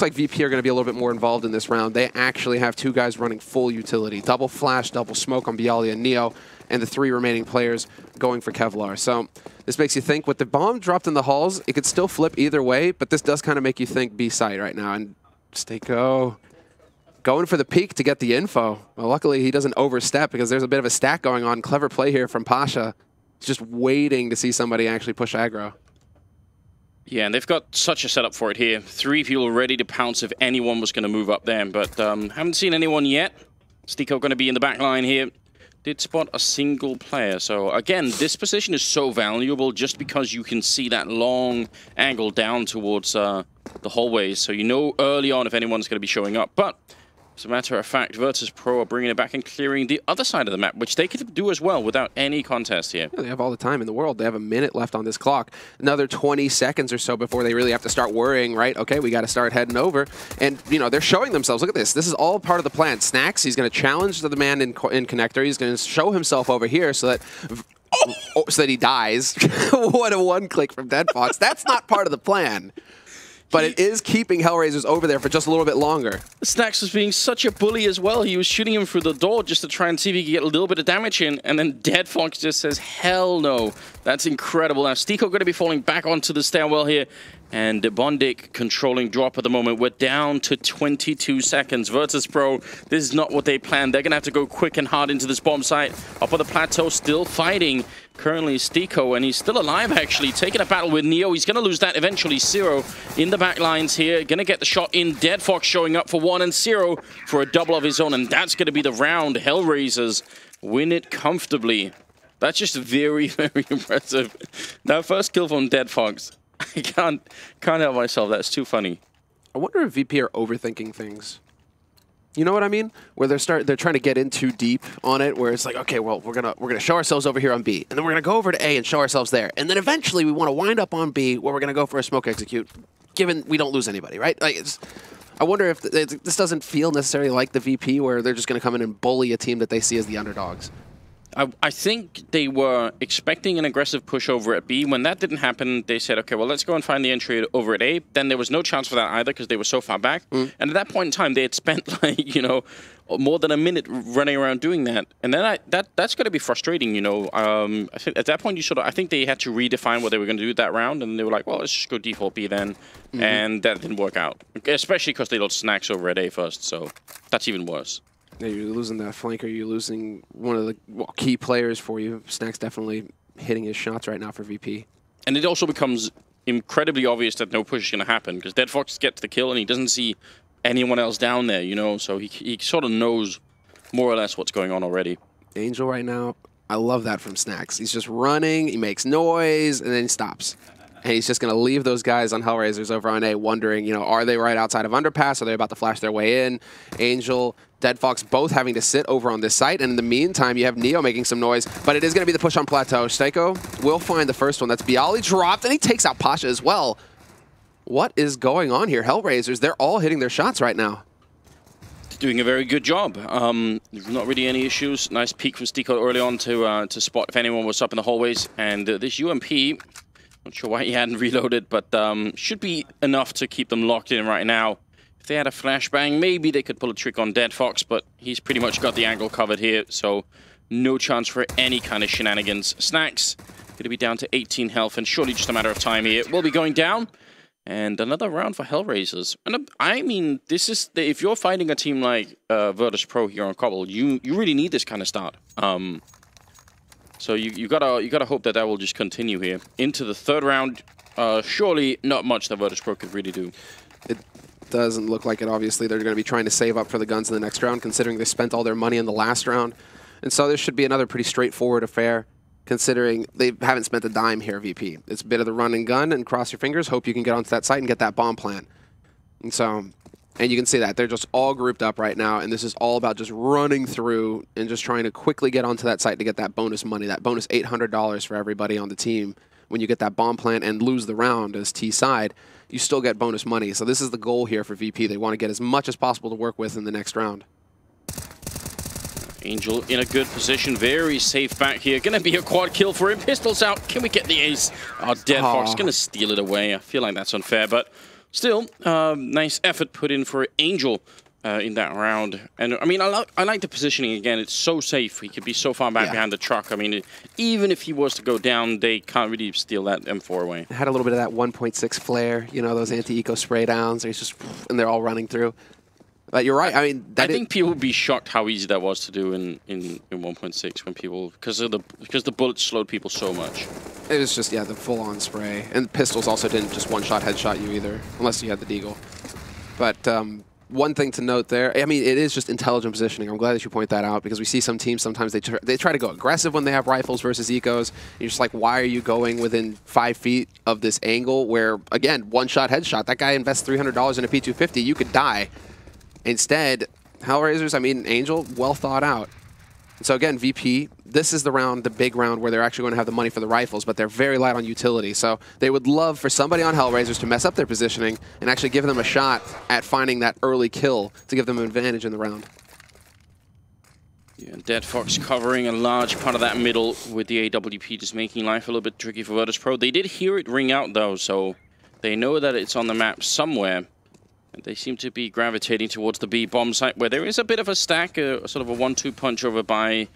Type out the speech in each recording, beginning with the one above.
like VP are going to be a little bit more involved in this round. They actually have 2 guys running full utility. Double flash, double smoke on Byali and Neo, and the 3 remaining players going for Kevlar. So this makes you think with the bomb dropped in the halls, it could still flip either way, but this does kind of make you think B side right now. And Stako going for the peek to get the info. Well, luckily he doesn't overstep because there's a bit of a stack going on. Clever play here from Pasha. He's just waiting to see somebody actually push aggro. Yeah, and they've got such a setup for it here. 3 people ready to pounce if anyone was going to move up there, but haven't seen anyone yet. Stiko going to be in the back line here. Did spot a single player. So again, this position is so valuable just because you can see that long angle down towards the hallways. So you know early on if anyone's going to be showing up. But as a matter of fact, Virtus.pro are bringing it back and clearing the other side of the map, which they could do as well without any contest here. Yeah, they have all the time in the world. They have a minute left on this clock. Another 20 seconds or so before they really have to start worrying, right? Okay, we got to start heading over. And, you know, they're showing themselves. Look at this. This is all part of the plan. Snacks, he's going to challenge the man in connector. He's going to show himself over here so that he dies. What a one-click from Deadfox. That's not part of the plan. But it is keeping HellRaisers over there for just a little bit longer. Snacks was being such a bully as well. He was shooting him through the door just to try and see if he could get a little bit of damage in. And then Deadfox just says, hell no. That's incredible. Now, Stiko going to be falling back onto the stairwell here. And Bondik controlling drop at the moment. We're down to 22 seconds. Virtus.pro, this is not what they planned. They're going to have to go quick and hard into this bomb site. Up on the plateau, still fighting. Currently Stiko, and he's still alive actually, taking a battle with Neo. He's going to lose that eventually. Zero in the back lines here. Going to get the shot in. Deadfox showing up for 1 and Zero for a double of his own, and that's going to be the round. HellRaisers win it comfortably. That's just very, very impressive. That first kill from Deadfox. I can't help myself. That's too funny. I wonder if VP are overthinking things. You know what I mean? Where they're trying to get in too deep on it, where it's like, okay, well, we're gonna show ourselves over here on B, and then we're gonna go over to A and show ourselves there, and then eventually we want to wind up on B, where we're gonna go for a smoke execute, given we don't lose anybody, right? Like, I wonder if this doesn't feel necessarily like the VP, where they're just gonna come in and bully a team that they see as the underdogs. I think they were expecting an aggressive push over at B. When that didn't happen, they said, okay, well, let's go and find the entry over at A. Then there was no chance for that either because they were so far back. And at that point in time, they had spent, like, you know, more than a minute running around doing that. And then that's going to be frustrating, you know. I think at that point, I think they had to redefine what they were going to do that round. And they were like, well, let's just go default B then. And that didn't work out, especially because they lost Snacks over at A first. So that's even worse. Yeah, you're losing that flanker. You're losing one of the key players for you. Snack's definitely hitting his shots right now for VP. And it also becomes incredibly obvious that no push is going to happen because Deadfox gets the kill and he doesn't see anyone else down there, you know, so he sort of knows more or less what's going on already. Angel right now, I love that from Snacks. He's just running, he makes noise, and then he stops. And he's just going to leave those guys on HellRaisers over on A wondering, you know, are they right outside of Underpass? Are they about to flash their way in? Angel, Deadfox both having to sit over on this site. And in the meantime, you have Neo making some noise. But it is going to be the push on Plateau. Stako will find the first one. That's Byali dropped, and he takes out Pasha as well. What is going on here? HellRaisers, they're all hitting their shots right now. Doing a very good job. Not really any issues. Nice peek from Stiko early on to spot if anyone was up in the hallways. And this UMP... not sure why he hadn't reloaded, but should be enough to keep them locked in right now. If they had a flashbang, maybe they could pull a trick on Deadfox, but he's pretty much got the angle covered here, so no chance for any kind of shenanigans. Snacks going to be down to 18 health, and surely just a matter of time here. We'll be going down, and another round for HellRaisers. And I mean, this is if you're fighting a team like Virtus.pro here on Cobble, you really need this kind of start. So you gotta hope that will just continue here into the third round. Surely not much that Virtus.pro could really do. It doesn't look like it. Obviously, they're going to be trying to save up for the guns in the next round, considering they spent all their money in the last round. And so this should be another pretty straightforward affair, considering they haven't spent a dime here, VP. It's a bit of the run and gun, and cross your fingers, hope you can get onto that site and get that bomb plant. And so, and you can see that they're just all grouped up right now, and this is all about just running through and just trying to quickly get onto that site to get that bonus money, that bonus $800 for everybody on the team. When you get that bomb plant and lose the round as T side, you still get bonus money. So this is the goal here for VP. They want to get as much as possible to work with in the next round. Angel in a good position, very safe back here. Gonna be a quad kill for him. Pistols out. Can we get the ace? Oh, Deadfox gonna steal it away. I feel like that's unfair, but Still, nice effort put in for Angel in that round. And I mean, I like the positioning again. It's so safe. He could be so far back behind the truck. I mean, even if he was to go down, they can't really steal that M4 away. It had a little bit of that 1.6 flare, you know, those anti-eco spray downs. He's just, and they're all running through. But you're right. I mean, I think people would be shocked how easy that was to do in 1.6 when people because the bullets slowed people so much. It was just the full-on spray, and pistols also didn't just one-shot headshot you either, unless you had the deagle. But one thing to note there, I mean, it is just intelligent positioning. I'm glad that you point that out because we see some teams sometimes they try to go aggressive when they have rifles versus ecos. You're just like, why are you going within 5 feet of this angle where again one-shot headshot? That guy invests $300 in a P250, you could die. Instead, HellRaisers, I mean, Angel, well thought out. So again, VP, this is the round, the big round, where they're actually going to have the money for the rifles, but they're very light on utility. So they would love for somebody on HellRaisers to mess up their positioning and actually give them a shot at finding that early kill to give them an advantage in the round. Yeah, Dead Fox covering a large part of that middle with the AWP, just making life a little bit tricky for Virtus.pro. They did hear it ring out, though, so they know that it's on the map somewhere. And they seem to be gravitating towards the B bomb site, where there is a bit of a stack, sort of a 1-2 punch over by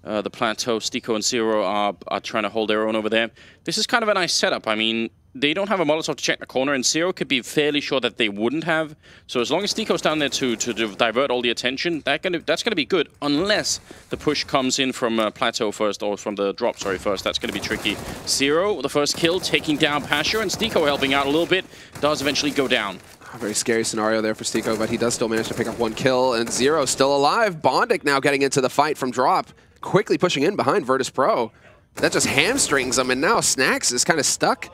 the plateau. Stiko and Zero are trying to hold their own over there. This is kind of a nice setup. I mean, they don't have a Molotov to check the corner, and Zero could be fairly sure that they wouldn't have. So as long as Stiko's down there to divert all the attention, that's going to be good, unless the push comes in from plateau first, or from the drop, sorry, first. That's going to be tricky. Zero, the first kill, taking down Pasha, and Stiko helping out a little bit, does eventually go down. A very scary scenario there for Stiko, but he does still manage to pick up 1 kill, and Zero still alive. Bondic now getting into the fight from drop, quickly pushing in behind Virtus.pro. That just hamstrings him, and now Snacks is kind of stuck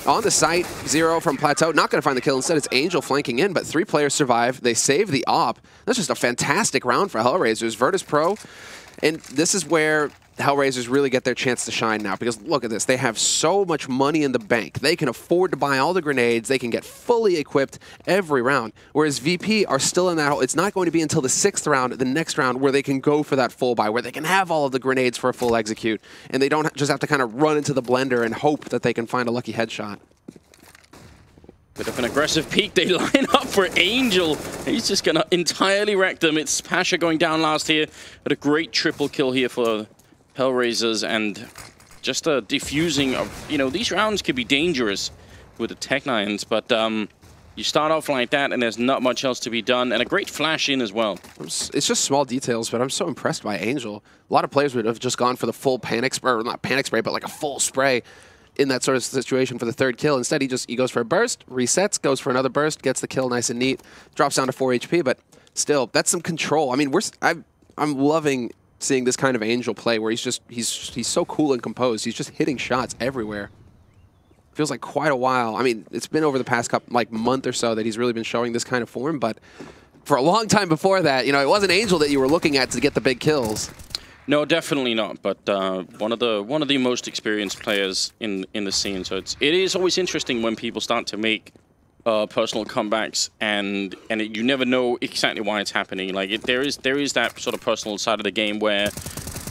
on the site. Zero from plateau, not going to find the kill. Instead, it's Angel flanking in, but 3 players survive. They save the op. That's just a fantastic round for HellRaisers. Virtus.pro, and this is where HellRaisers really get their chance to shine now, because look at this. They have so much money in the bank. They can afford to buy all the grenades. They can get fully equipped every round, whereas VP are still in that hole. It's not going to be until the 6th round, the next round, where they can go for that full buy, where they can have all of the grenades for a full execute, and they don't just have to kind of run into the blender and hope that they can find a lucky headshot. Bit of an aggressive peek. They line up for Angel. He's just going to entirely wreck them. It's Pasha going down last here, but a great triple kill here for HellRaisers, and just a diffusing of, you know, these rounds could be dangerous with the Tech-9s, but you start off like that and there's not much else to be done, and a great flash in as well. It's just small details, but I'm so impressed by Angel. A lot of players would have just gone for the full panic spray, or not panic spray, but like a full spray in that sort of situation for the 3rd kill. Instead, he goes for a burst, resets, goes for another burst, gets the kill nice and neat, drops down to 4 HP, but still, that's some control. I mean, I'm loving seeing this kind of Angel play, where he's so cool and composed. He's just hitting shots everywhere. Feels like quite a while. I mean, it's been over the past month or so that he's really been showing this kind of form, but for a long time before that, you know, it wasn't Angel that you were looking at to get the big kills. No, definitely not. But one of the most experienced players in the scene. So it is always interesting when people start to make personal comebacks, and you never know exactly why it's happening. Like there is that sort of personal side of the game where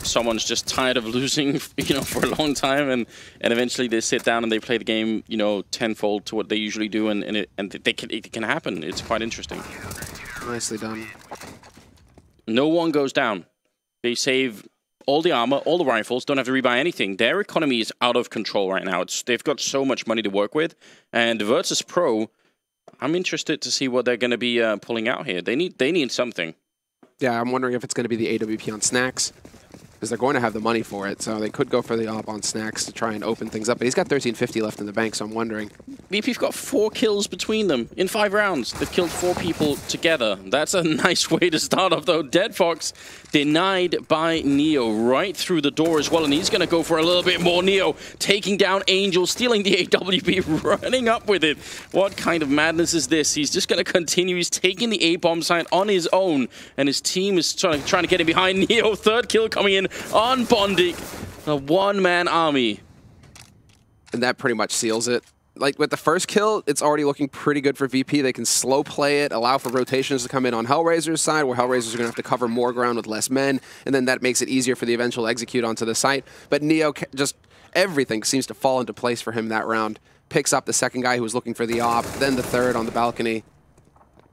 someone's just tired of losing, you know, for a long time, and eventually they sit down and they play the game, you know, tenfold to what they usually do, and it can happen. It's quite interesting. Nicely done. No one goes down. They save all the armor, all the rifles, don't have to rebuy anything. Their economy is out of control right now. They've got so much money to work with, and Virtus.pro, I'm interested to see what they're going to be pulling out here. They need something. Yeah, I'm wondering if it's going to be the AWP on Snacks, because they're going to have the money for it. So they could go for the op on Snacks to try and open things up. But he's got 1350 left in the bank, so I'm wondering. VP've got 4 kills between them in 5 rounds. They've killed 4 people together. That's a nice way to start off, though. Dead Fox denied by Neo right through the door as well, and he's going to go for a little bit more. Neo taking down Angel, stealing the AWP, running up with it. What kind of madness is this? He's just going to continue. He's taking the A-bomb site on his own, and his team is trying to get him behind Neo. 3rd kill coming in on Bondic. A one-man army. And that pretty much seals it. Like with the first kill, it's already looking pretty good for VP. They can slow play it, allow for rotations to come in on HellRaisers' side, where HellRaisers are going to have to cover more ground with less men, and then that makes it easier for the eventual execute onto the site. But Neo, just everything seems to fall into place for him that round. picks up the second guy who was looking for the op, then the third on the balcony.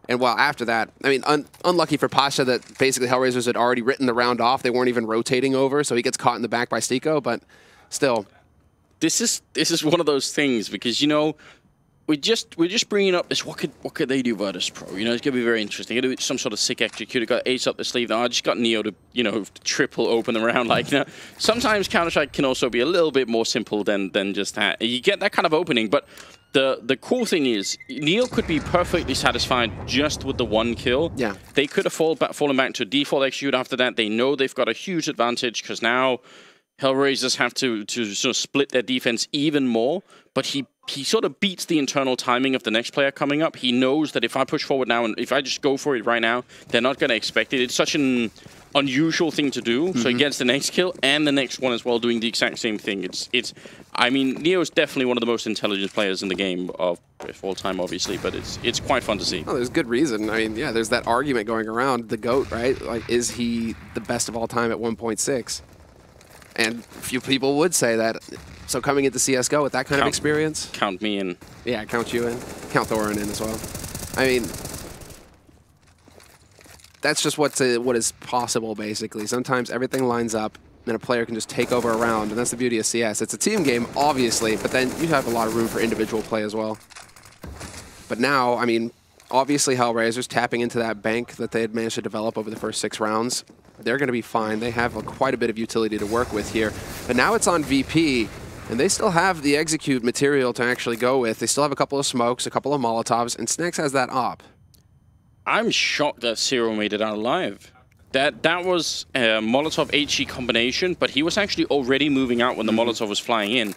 And well, after that, I mean, unlucky for Pasha that basically HellRaisers had already written the round off. They weren't even rotating over, so he gets caught in the back by Stiko, but still. This is one of those things because, you know, we're just bringing up this. What could they do, Virtus.pro? You know, it's gonna be very interesting. Gonna do some sort of sick execute. Got ace up the sleeve. Now I just got Neo to, you know, triple open the round. Like, you know, sometimes Counter-Strike can also be a little bit more simple than just that. You get that kind of opening, but the cool thing is Neo could be perfectly satisfied just with the one kill. Yeah, they could have fallen back to default execute after that. They know they've got a huge advantage because now HellRaisers have to sort of split their defense even more, but he sort of beats the internal timing of the next player coming up. He knows that if I push forward now and if I just go for it right now, they're not going to expect it. It's such an unusual thing to do, so he gets the next kill and the next one as well doing the exact same thing. I mean, Neo is definitely one of the most intelligent players in the game of all time, obviously, but it's quite fun to see. Oh, there's good reason. I mean, yeah, there's that argument going around, the GOAT, right? Like, is he the best of all time at 1.6? And few people would say that. So coming into CSGO with that kind of experience... Count me in. Yeah, count you in. Count Thorin in as well. I mean, that's just what is possible, basically. Sometimes everything lines up, and a player can just take over a round, and that's the beauty of CS. It's a team game, obviously, but then you have a lot of room for individual play as well. But now, I mean, obviously HellRaisers tapping into that bank that they had managed to develop over the first 6 rounds. They're going to be fine. They have quite a bit of utility to work with here. But now it's on VP, and they still have the execute material to actually go with. They still have a couple of smokes, a couple of Molotovs, and Snacks has that op. I'm shocked that Zero made it out alive. That was a Molotov HE combination, but he was actually already moving out when the Molotov was flying in.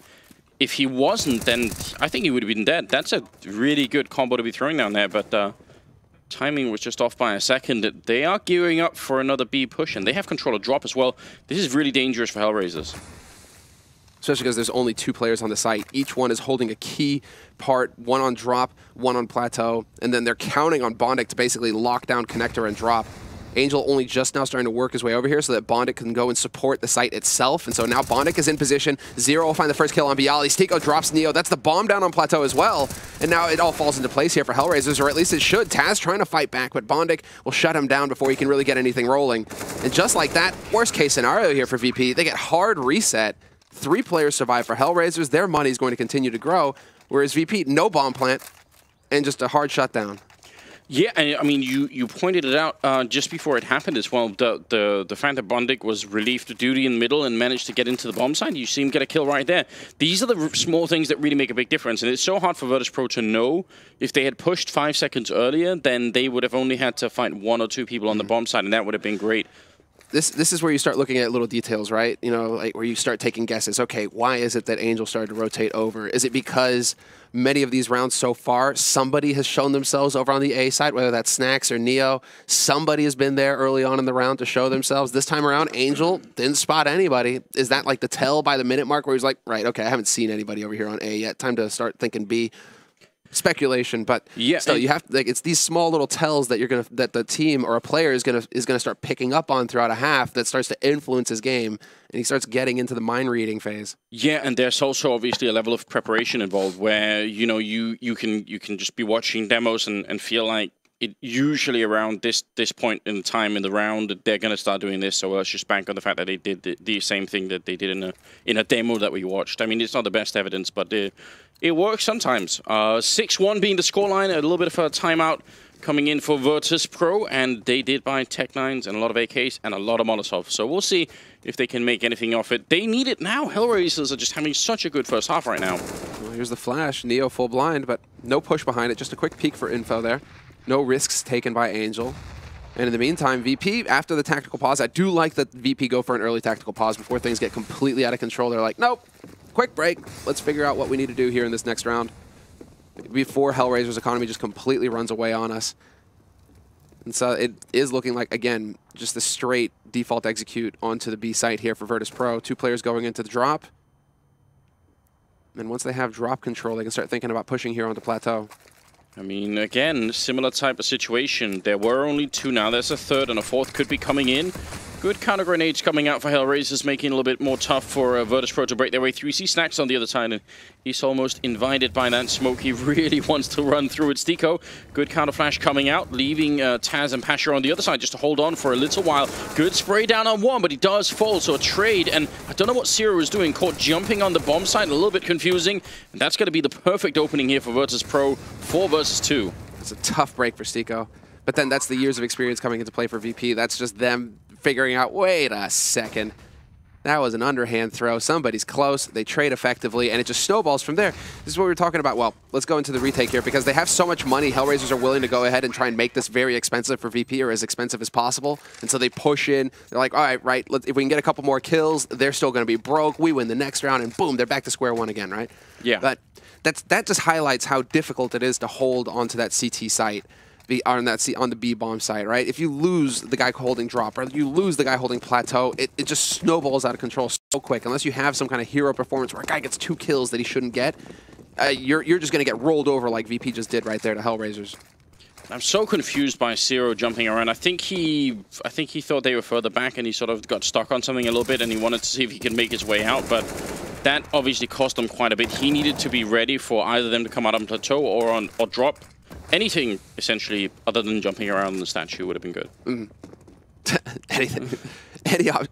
If he wasn't, then I think he would have been dead. That's a really good combo to be throwing down there, but timing was just off by a second. They are gearing up for another B push, and they have control of drop as well. This is really dangerous for HellRaisers. Especially because there's only 2 players on the site. Each one is holding a key part, one on drop, one on plateau, and then they're counting on Bondic to basically lock down connector and drop. Angel only just now starting to work his way over here so that Bondic can go and support the site itself. And so now Bondic is in position. Zero will find the first kill on Bialy. Stiko drops Neo. That's the bomb down on plateau as well. And now it all falls into place here for HellRaisers, or at least it should. Taz trying to fight back, but Bondic will shut him down before he can really get anything rolling. And just like that, worst case scenario here for VP, they get hard reset. 3 players survive for HellRaisers. Their money is going to continue to grow, whereas VP, no bomb plant, and just a hard shutdown. Yeah, I mean, you pointed it out just before it happened as well. The fact that Bondic was relieved of duty in the middle and managed to get into the bomb site, you see him get a kill right there. These are the small things that really make a big difference, and it's so hard for Virtus.pro to know. If they had pushed 5 seconds earlier, then they would have only had to fight 1 or 2 people on the bomb site, and that would have been great. This is where you start looking at little details, right? You know, like where you start taking guesses. Okay, why is it that Angel started to rotate over? Is it because many of these rounds so far, somebody has shown themselves over on the A side, whether that's Snacks or Neo? Somebody has been there early on in the round to show themselves. This time around, Angel didn't spot anybody. Is that like the tell by the minute mark where he's like, right, okay, I haven't seen anybody over here on A yet. Time to start thinking B. Speculation, but yeah, still, you have like it's these small little tells that that the team or a player is gonna start picking up on throughout a half that starts to influence his game, and he starts getting into the mind reading phase. Yeah, and there's also obviously a level of preparation involved where you know you can just be watching demos and feel like it usually around this point in time in the round they're gonna start doing this. So let's just bank on the fact that they did the same thing that they did in a demo that we watched. I mean, it's not the best evidence, but it works sometimes. 6-1 being the scoreline, a little bit of a timeout coming in for Virtus.pro, and they did buy Tech-9s and a lot of AKs and a lot of Molotovs. So we'll see if they can make anything off it. They need it now. HellRaisers are just having such a good first half right now. Well, here's the flash. Neo full blind, but no push behind it. Just a quick peek for info there. No risks taken by Angel. And in the meantime, VP, after the tactical pause, I do like that VP go for an early tactical pause before things get completely out of control. They're like, nope, quick break. Let's figure out what we need to do here in this next round before HellRaisers' economy just completely runs away on us. And so it is looking like, again, just a straight default execute onto the B site here for Virtus.pro. 2 players going into the drop. And once they have drop control, they can start thinking about pushing here onto plateau. I mean, again, similar type of situation. There were only 2 now. There's a third and a fourth could be coming in. Good counter grenades coming out for HellRaisers, making it a little bit more tough for Virtus.pro to break their way through. You see Snacks on the other side, and he's almost invited by that smoke. He really wants to run through it. Stico, good counter flash coming out, leaving Taz and Pasha on the other side just to hold on for a little while. Good spray down on one, but he does fall, so a trade. And I don't know what Zero is doing, caught jumping on the bomb side, a little bit confusing. And that's going to be the perfect opening here for Virtus.pro, 4 versus 2. It's a tough break for Stico. But then that's the years of experience coming into play for VP. That's just them figuring out, wait a second, that was an underhand throw. Somebody's close. They trade effectively, and it just snowballs from there. This is what we were talking about. Well, let's go into the retake here because they have so much money. HellRaisers are willing to go ahead and try and make this very expensive for VP, or as expensive as possible. And so they push in. They're like, all right, right, if we can get a couple more kills, they're still going to be broke. We win the next round, and boom, they're back to square one again, right? Yeah. But that just highlights how difficult it is to hold onto that CT site. On the B bomb side, right? If you lose the guy holding drop, or you lose the guy holding plateau, it just snowballs out of control so quick. Unless you have some kind of hero performance where a guy gets 2 kills that he shouldn't get, you're just going to get rolled over like VP just did right there to HellRaisers. I'm so confused by Zero jumping around. I think he thought they were further back, and he sort of got stuck on something a little bit, and he wanted to see if he could make his way out, but that obviously cost him quite a bit. He needed to be ready for either them to come out on plateau or drop. Anything, essentially, other than jumping around the statue would have been good. Anything.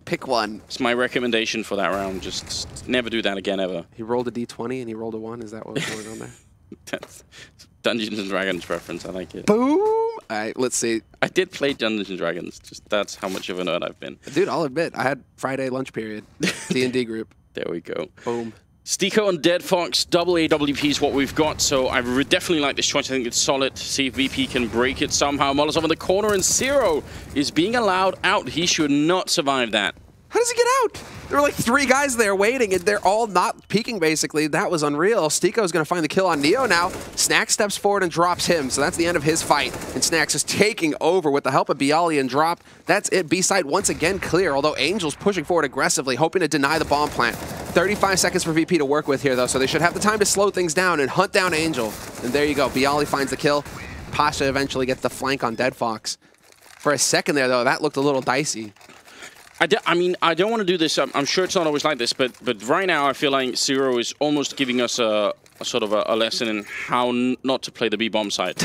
Pick one. It's my recommendation for that round. Just never do that again, ever. He rolled a D20 and he rolled a 1. Is that what was going on there? That's Dungeons & Dragons reference. I like it. Boom! All right, let's see. I did play Dungeons & Dragons. Just that's how much of a nerd I've been. Dude, I'll admit, I had Friday lunch period. D&D group. There we go. Boom. Stico and Dead Fox, double AWP is what we've got, so I would definitely like this choice. I think it's solid. See if VP can break it somehow. Molotov in the corner, and Zero is being allowed out. He should not survive that. How does he get out? There were like 3 guys there waiting, and they're all not peeking, basically. That was unreal. Stico's going to find the kill on Neo now. Snacks steps forward and drops him, so that's the end of his fight. And Snacks is taking over with the help of Bialy and drop. That's it. B-side once again clear, although Angel's pushing forward aggressively, hoping to deny the bomb plant. 35 seconds for VP to work with here, though, so they should have the time to slow things down and hunt down Angel. And there you go. Bialy finds the kill. Pasha eventually gets the flank on Dead Fox. For a second there, though, that looked a little dicey. I mean, I don't want to do this. I'm sure it's not always like this, but right now I feel like Zero is almost giving us a sort of a lesson in how not to play the B-bomb side.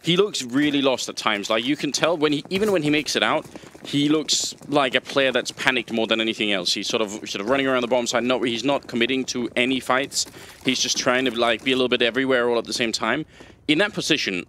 He looks really lost at times. Like, you can tell even when he makes it out, he looks like a player that's panicked more than anything else. He's sort of running around the bomb side. He's not committing to any fights. He's just trying to like be a little bit everywhere all at the same time. In that position,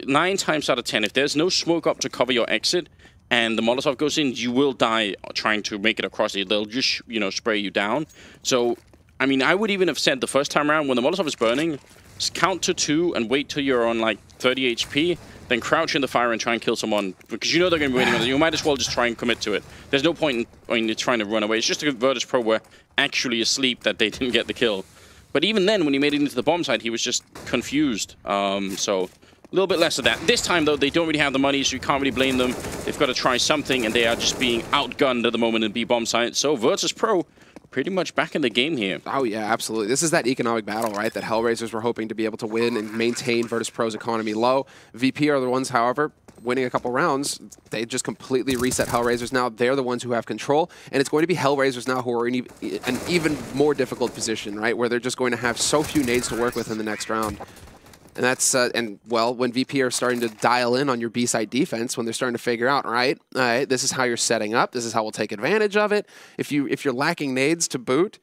9 times out of 10, if there's no smoke up to cover your exit, and the Molotov goes in, you will die trying to make it across it. They'll just, spray you down. So, I mean, I would even have said the first time around, when the Molotov is burning, just count to 2 and wait till you're on, like, 30 HP, then crouch in the fire and try and kill someone. Because you know they're going to be waiting on it. You might as well just try and commit to it. There's no point in trying to run away. It's just a Virtus.pro were actually asleep that they didn't get the kill. But even then, when he made it into the bomb side, he was just confused. So a little bit less of that. This time, though, they don't really have the money, so you can't really blame them. They've got to try something, and they are just being outgunned at the moment in B-bomb side. So Virtus.pro pretty much back in the game here. Oh, yeah, absolutely. This is that economic battle, right, that HellRaisers were hoping to be able to win and maintain Virtus.pro's economy low. VP are the ones, however, winning a couple rounds. They just completely reset HellRaisers now. They're the ones who have control, and it's going to be HellRaisers now who are in an even more difficult position, right, where they're just going to have so few nades to work with in the next round. And that's, well, when VP are starting to dial in on your B-side defense, when they're starting to figure out, all right, this is how you're setting up, this is how we'll take advantage of it. If you're lacking nades to boot,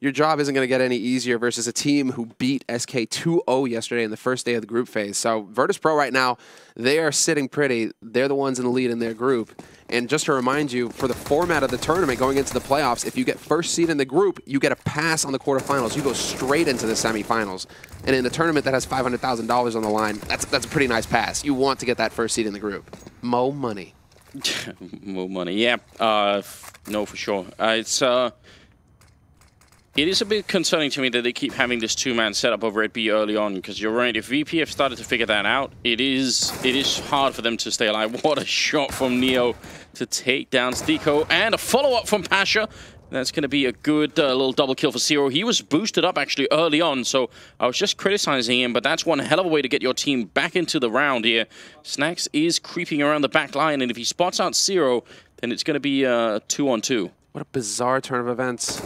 your job isn't going to get any easier versus a team who beat SK 2-0 yesterday in the first day of the group phase. So Virtus.pro right now, they are sitting pretty. They're the ones in the lead in their group. And just to remind you, for the format of the tournament going into the playoffs, if you get first seed in the group, you get a pass on the quarterfinals. You go straight into the semifinals. And in the tournament that has $500,000 on the line, that's a pretty nice pass. You want to get that first seed in the group. Mo money. Mo money, yeah. No, for sure. It is a bit concerning to me that they keep having this 2-man setup over at B early on, because you're right, if VP have started to figure that out, it is hard for them to stay alive. What a shot from Neo to take down Stico, and a follow-up from Pasha. That's going to be a good little double kill for Zero. He was boosted up actually early on, so I was just criticizing him, but that's one hell of a way to get your team back into the round here. Snacks is creeping around the back line, and if he spots out Zero, then it's going to be 2-on-2. What a bizarre turn of events.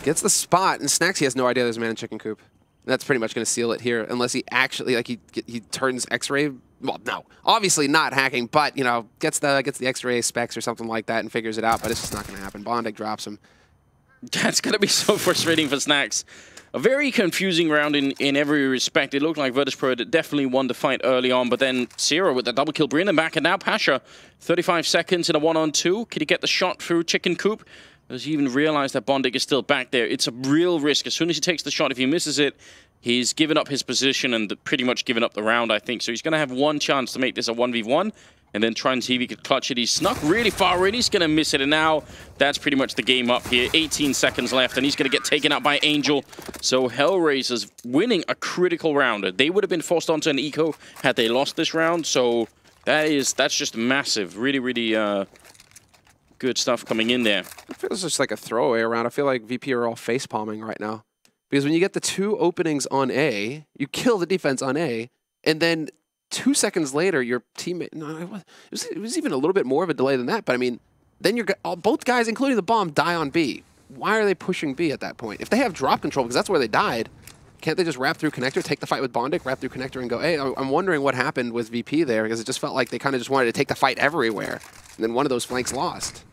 Gets the spot, and Snacks, he has no idea there's a man in chicken coop. That's pretty much going to seal it here, unless he actually, like, he turns X-ray. Well, no, obviously not hacking, but, you know, gets the X-ray specs or something like that and figures it out, but it's just not going to happen. Bondic drops him. That's going to be so frustrating for Snacks. A very confusing round in every respect. It looked like Virtus.pro definitely won the fight early on, but then Zero with the double kill, bringing them back, and now Pasha, 35 seconds in a 1-on-2. Can he get the shot through chicken coop? Does he even realize that Bondic is still back there? It's a real risk. As soon as he takes the shot, if he misses it, he's given up his position and pretty much given up the round, I think. So he's going to have one chance to make this a 1v1 and then try and see if he could clutch it. He's snuck really far in. He's going to miss it. And now that's pretty much the game up here. 18 seconds left, and he's going to get taken out by Angel. So HellRaisers winning a critical round. They would have been forced onto an eco had they lost this round. So that's just massive. Really, really good stuff coming in there. It feels just like a throwaway round. I feel like VP are all face palming right now. Because when you get the 2 openings on A, you kill the defense on A, and then 2 seconds later, your teammate... No, it was even a little bit more of a delay than that, but I mean, then both guys, including the bomb, die on B. Why are they pushing B at that point? If they have drop control, because that's where they died, can't they just wrap through connector, take the fight with Bondic, wrap through connector, and go, hey, I'm wondering what happened with VP there, because it just felt like they kind of just wanted to take the fight everywhere, and then one of those flanks lost.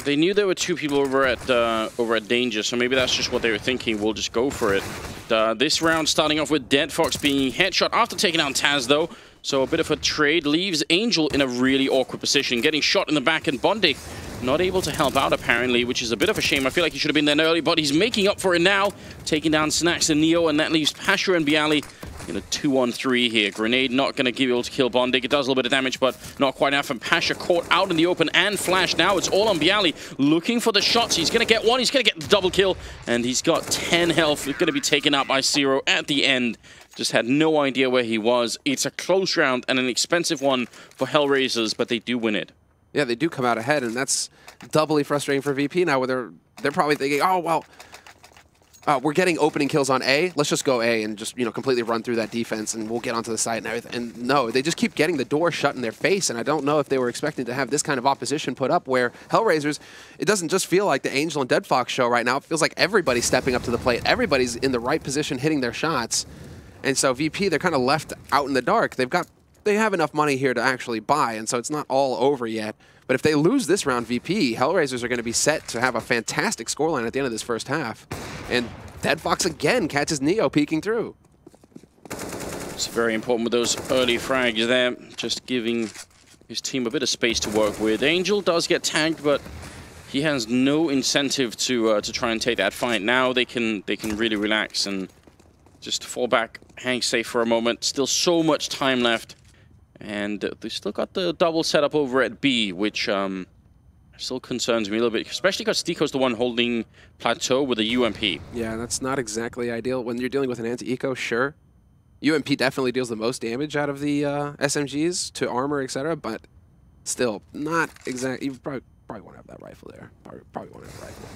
They knew there were 2 people over at Danger, so maybe that's just what they were thinking. We'll just go for it. This round starting off with Dead Fox being headshot after taking out Taz, though. So a bit of a trade leaves Angel in a really awkward position, getting shot in the back, and Bondic not able to help out, apparently, which is a bit of a shame. I feel like he should have been there early, but he's making up for it now, taking down Snacks and Neo, and that leaves Pasha and Bialy in a 2-on-3 here. Grenade not going to be able to kill Bondic. It does a little bit of damage, but not quite enough. And Pasha caught out in the open and flashed. Now it's all on Bialy, looking for the shots. He's going to get one. He's going to get the double kill, and he's got 10 health. He's going to be taken out by Zero at the end. Just had no idea where he was. It's a close round and an expensive one for HellRaisers, but they do win it. Yeah, they do come out ahead, and that's doubly frustrating for VP now, where they're probably thinking, oh, well, we're getting opening kills on A. Let's just go A and just, you know, completely run through that defense, and we'll get onto the site and everything. And no, they just keep getting the door shut in their face, and I don't know if they were expecting to have this kind of opposition put up, where HellRaisers, it doesn't just feel like the Angel and Dead Fox show right now. It feels like everybody's stepping up to the plate. Everybody's in the right position, hitting their shots. And so VP, they're kind of left out in the dark. They have enough money here to actually buy, and so it's not all over yet. But if they lose this round, VP, HellRaisers are going to be set to have a fantastic scoreline at the end of this first half. And Dead Fox again catches Neo peeking through. It's very important with those early frags there, just giving his team a bit of space to work with. Angel does get tagged, but he has no incentive to try and take that fight. Now they can really relax and just fall back, hang safe for a moment. Still so much time left. And they still got the double setup over at B, which still concerns me a little bit, especially because Stiko's the one holding Plateau with a UMP. Yeah, that's not exactly ideal. When you're dealing with an anti-eco, sure. UMP definitely deals the most damage out of the SMGs to armor, etc., but still, not exactly. You probably won't have that rifle there. Probably won't have a rifle.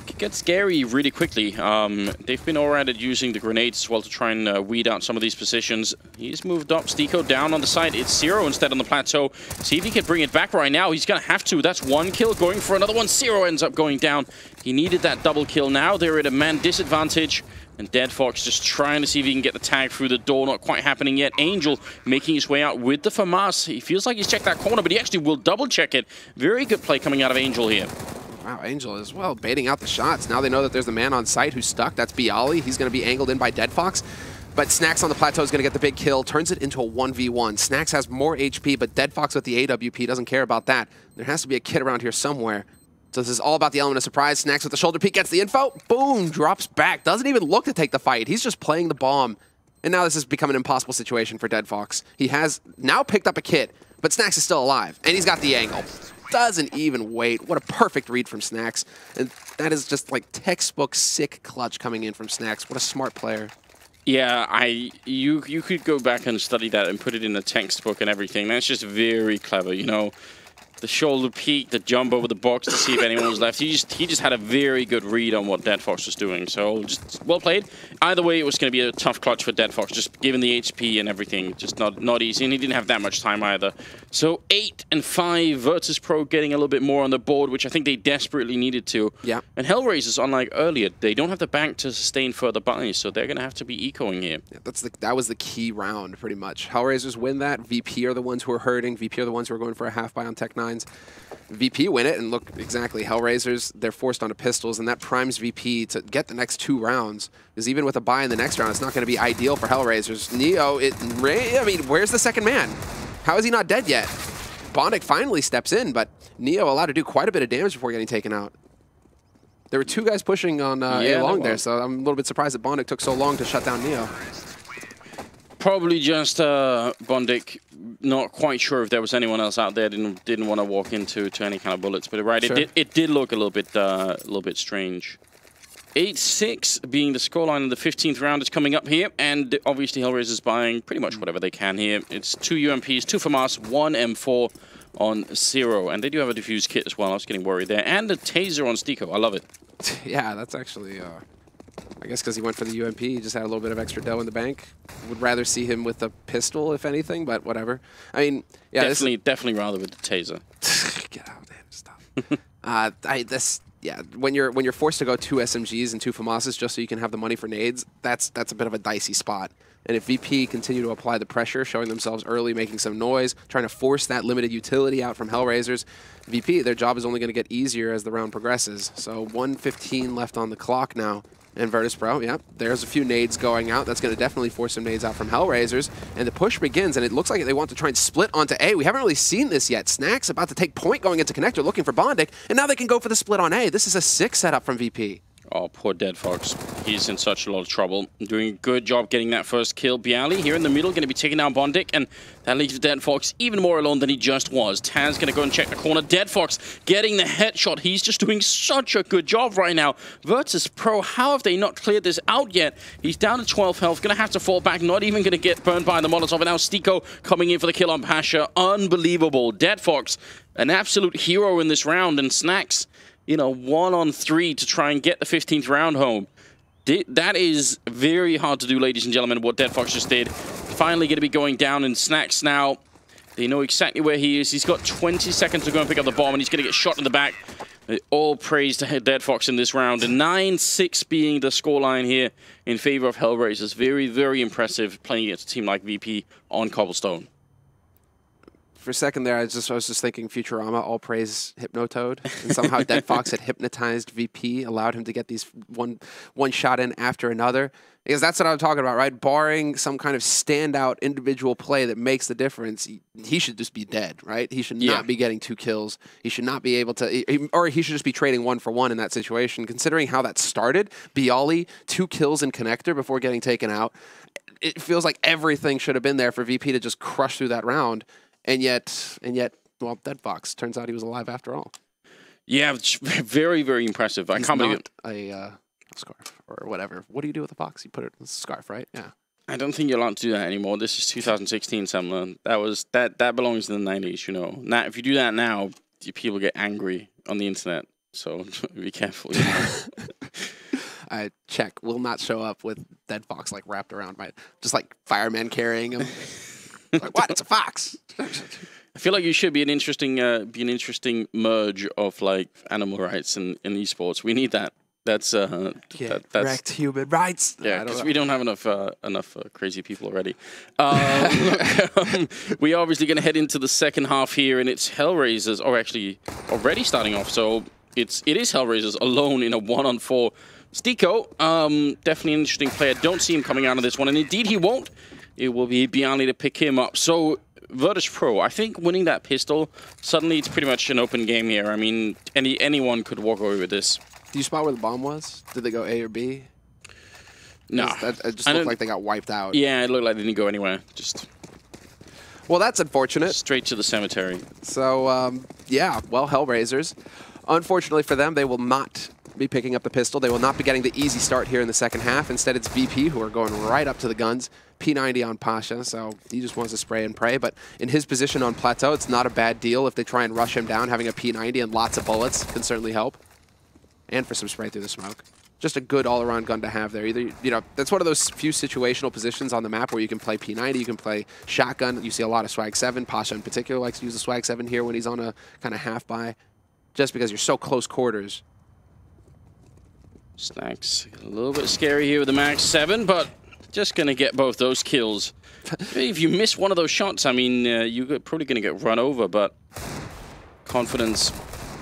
It gets scary really quickly. They've been alright at using the grenades as well to try and weed out some of these positions. He's moved up. Stiko down on the side. It's Zero instead on the plateau. See if he can bring it back right now. He's going to have to. That's one kill. Going for another one. Zero ends up going down. He needed that double kill. Now they're at a man disadvantage. And Dead Fox just trying to see if he can get the tag through the door. Not quite happening yet. Angel making his way out with the FAMAS. He feels like he's checked that corner, but he actually will double check it. Very good play coming out of Angel here. Wow, Angel as well, baiting out the shots. Now they know that there's a man on site who's stuck. That's Bialy. He's going to be angled in by Dead Fox. But Snacks on the plateau is going to get the big kill, turns it into a 1v1. Snacks has more HP, but Dead Fox with the AWP doesn't care about that. There has to be a kid around here somewhere. So this is all about the element of surprise. Snacks with the shoulder peek gets the info. Boom, drops back. Doesn't even look to take the fight. He's just playing the bomb. And now this has become an impossible situation for Dead Fox. He has now picked up a kit, but Snacks is still alive. And he's got the angle. Doesn't even wait. What a perfect read from Snacks. And that is just like textbook sick clutch coming in from Snacks. What a smart player. Yeah, you could go back and study that and put it in a textbook and everything. That's just very clever, you know. The shoulder peek, the jump over the box to see if anyone was left. He just had a very good read on what Dead Fox was doing. So just well played. Either way, it was going to be a tough clutch for Dead Fox, just given the HP and everything. Just not easy, and he didn't have that much time either. So 8 and 5, Virtus.pro getting a little bit more on the board, which I think they desperately needed to. Yeah. And HellRaisers, unlike earlier, they don't have the bank to sustain further buys, so they're going to have to be ecoing here. Yeah, that was the key round, pretty much. HellRaisers win that. VP are the ones who are hurting. VP are the ones who are going for a half buy on Tech 9s. VP win it, and look, exactly, HellRaisers, they're forced onto pistols, and that primes VP to get the next 2 rounds. Because even with a buy in the next round, it's not going to be ideal for HellRaisers. Neo, I mean, where's the second man? How is he not dead yet? Bondic finally steps in, but Neo allowed to do quite a bit of damage before getting taken out. There were 2 guys pushing on A-Long there, so I'm a little bit surprised that Bondic took so long to shut down Neo. Probably just Bondic, not quite sure if there was anyone else out there. Didn't want to walk into any kind of bullets, but right, sure. It did look a little bit strange. 8-6 being the scoreline in the 15th round is coming up here, and obviously HellRaisers buying pretty much whatever they can here. It's 2 UMPs, 2 FAMAS, 1 M4 on Zero, and they do have a diffuse kit as well. I was getting worried there, and a taser on Stiko. I love it. Yeah, that's actually. I guess because he went for the UMP, he just had a little bit of extra dough in the bank. Would rather see him with a pistol, if anything, but whatever. I mean, yeah, definitely rather with the taser. Get out, man! Stop. Yeah, when you're forced to go 2 SMGs and 2 FAMASs just so you can have the money for nades, that's a bit of a dicey spot. And if VP continue to apply the pressure, showing themselves early, making some noise, trying to force that limited utility out from HellRaisers, VP, their job is only going to get easier as the round progresses. So 1:15 left on the clock now. And Virtus.pro, yeah, there's a few nades going out. That's going to definitely force some nades out from HellRaisers. And the push begins, and it looks like they want to try and split onto A. We haven't really seen this yet. Snack's about to take point going into connector, looking for Bondic, and now they can go for the split on A. This is a 6 setup from VP. Oh, poor Dead Fox. He's in such a lot of trouble. Doing a good job getting that first kill. Bialy here in the middle, going to be taking down Bondic, and that leaves Dead Fox even more alone than he just was. Taz going to go and check the corner. Dead Fox getting the headshot. He's just doing such a good job right now. Virtus.pro, how have they not cleared this out yet? He's down to 12 health, going to have to fall back, not even going to get burned by the Molotov. And now Stiko coming in for the kill on Pasha. Unbelievable. Dead Fox, an absolute hero in this round, and Snacks, you know, 1-on-3 to try and get the 15th round home. That is very hard to do, ladies and gentlemen, what Dead Fox just did. Finally going to be going down, and Snacks now, they know exactly where he is. He's got 20 seconds to go and pick up the bomb, and he's going to get shot in the back. All praise to Dead Fox in this round. And 9-6 being the scoreline here in favor of HellRaisers. Very, very impressive playing against a team like VP on Cobblestone. For a second there, I was just thinking Futurama, all praise Hypnotoad. And somehow Dead Fox had hypnotized VP, allowed him to get these one shot in after another. Because that's what I'm talking about, right? Barring some kind of standout individual play that makes the difference, he should just be dead, right? He should not be getting 2 kills. He should not be able to, or he should just be trading 1 for 1 in that situation. Considering how that started, Bialy, 2 kills in connector before getting taken out. It feels like everything should have been there for VP to just crush through that round. And yet, well, Dead Fox, turns out he was alive after all. Yeah, very, very impressive. I can't believe it. A scarf or whatever. What do you do with a fox? You put it in a scarf, right? Yeah. I don't think you're allowed to do that anymore. This is 2016, Samler. That belongs in the 90s, you know. Now, if you do that now, people get angry on the internet. So be careful. You know? Check. Will not show up with Dead Fox like wrapped around just like fireman carrying him. Like, what? It's a fox. I feel like you should be an interesting merge of like animal rights and esports. We need that. That's correct human rights. Yeah, because we don't have enough crazy people already. We're obviously going to head into the second half here, and it's HellRaisers, or actually already starting off. So it is HellRaisers alone in a 1-on-4. Stiko, definitely an interesting player. Don't see him coming out of this one, and indeed he won't. It will be Bialy to pick him up. So Virtus.pro, I think winning that pistol, suddenly it's pretty much an open game here. I mean, anyone could walk away with this. Do you spot where the bomb was? Did they go A or B? No. It just looked like they got wiped out. Yeah, it looked like they didn't go anywhere. Well, that's unfortunate. Straight to the cemetery. So, yeah, well, HellRaisers. Unfortunately for them, they will not be picking up the pistol. They will not be getting the easy start here in the second half. Instead, it's VP who are going right up to the guns. P90 on Pasha, so he just wants to spray and pray. But in his position on Plateau, it's not a bad deal if they try and rush him down. Having a P90 and lots of bullets can certainly help. And for some spray through the smoke. Just a good all-around gun to have there. Either, you know, that's one of those few situational positions on the map where you can play P90, you can play shotgun. You see a lot of Swag 7. Pasha in particular likes to use the Swag 7 here when he's on a kind of half-buy, just because you're so close quarters. Snacks a little bit scary here with the Max 7, but just going to get both those kills. If you miss one of those shots, I mean, you're probably going to get run over, but confidence,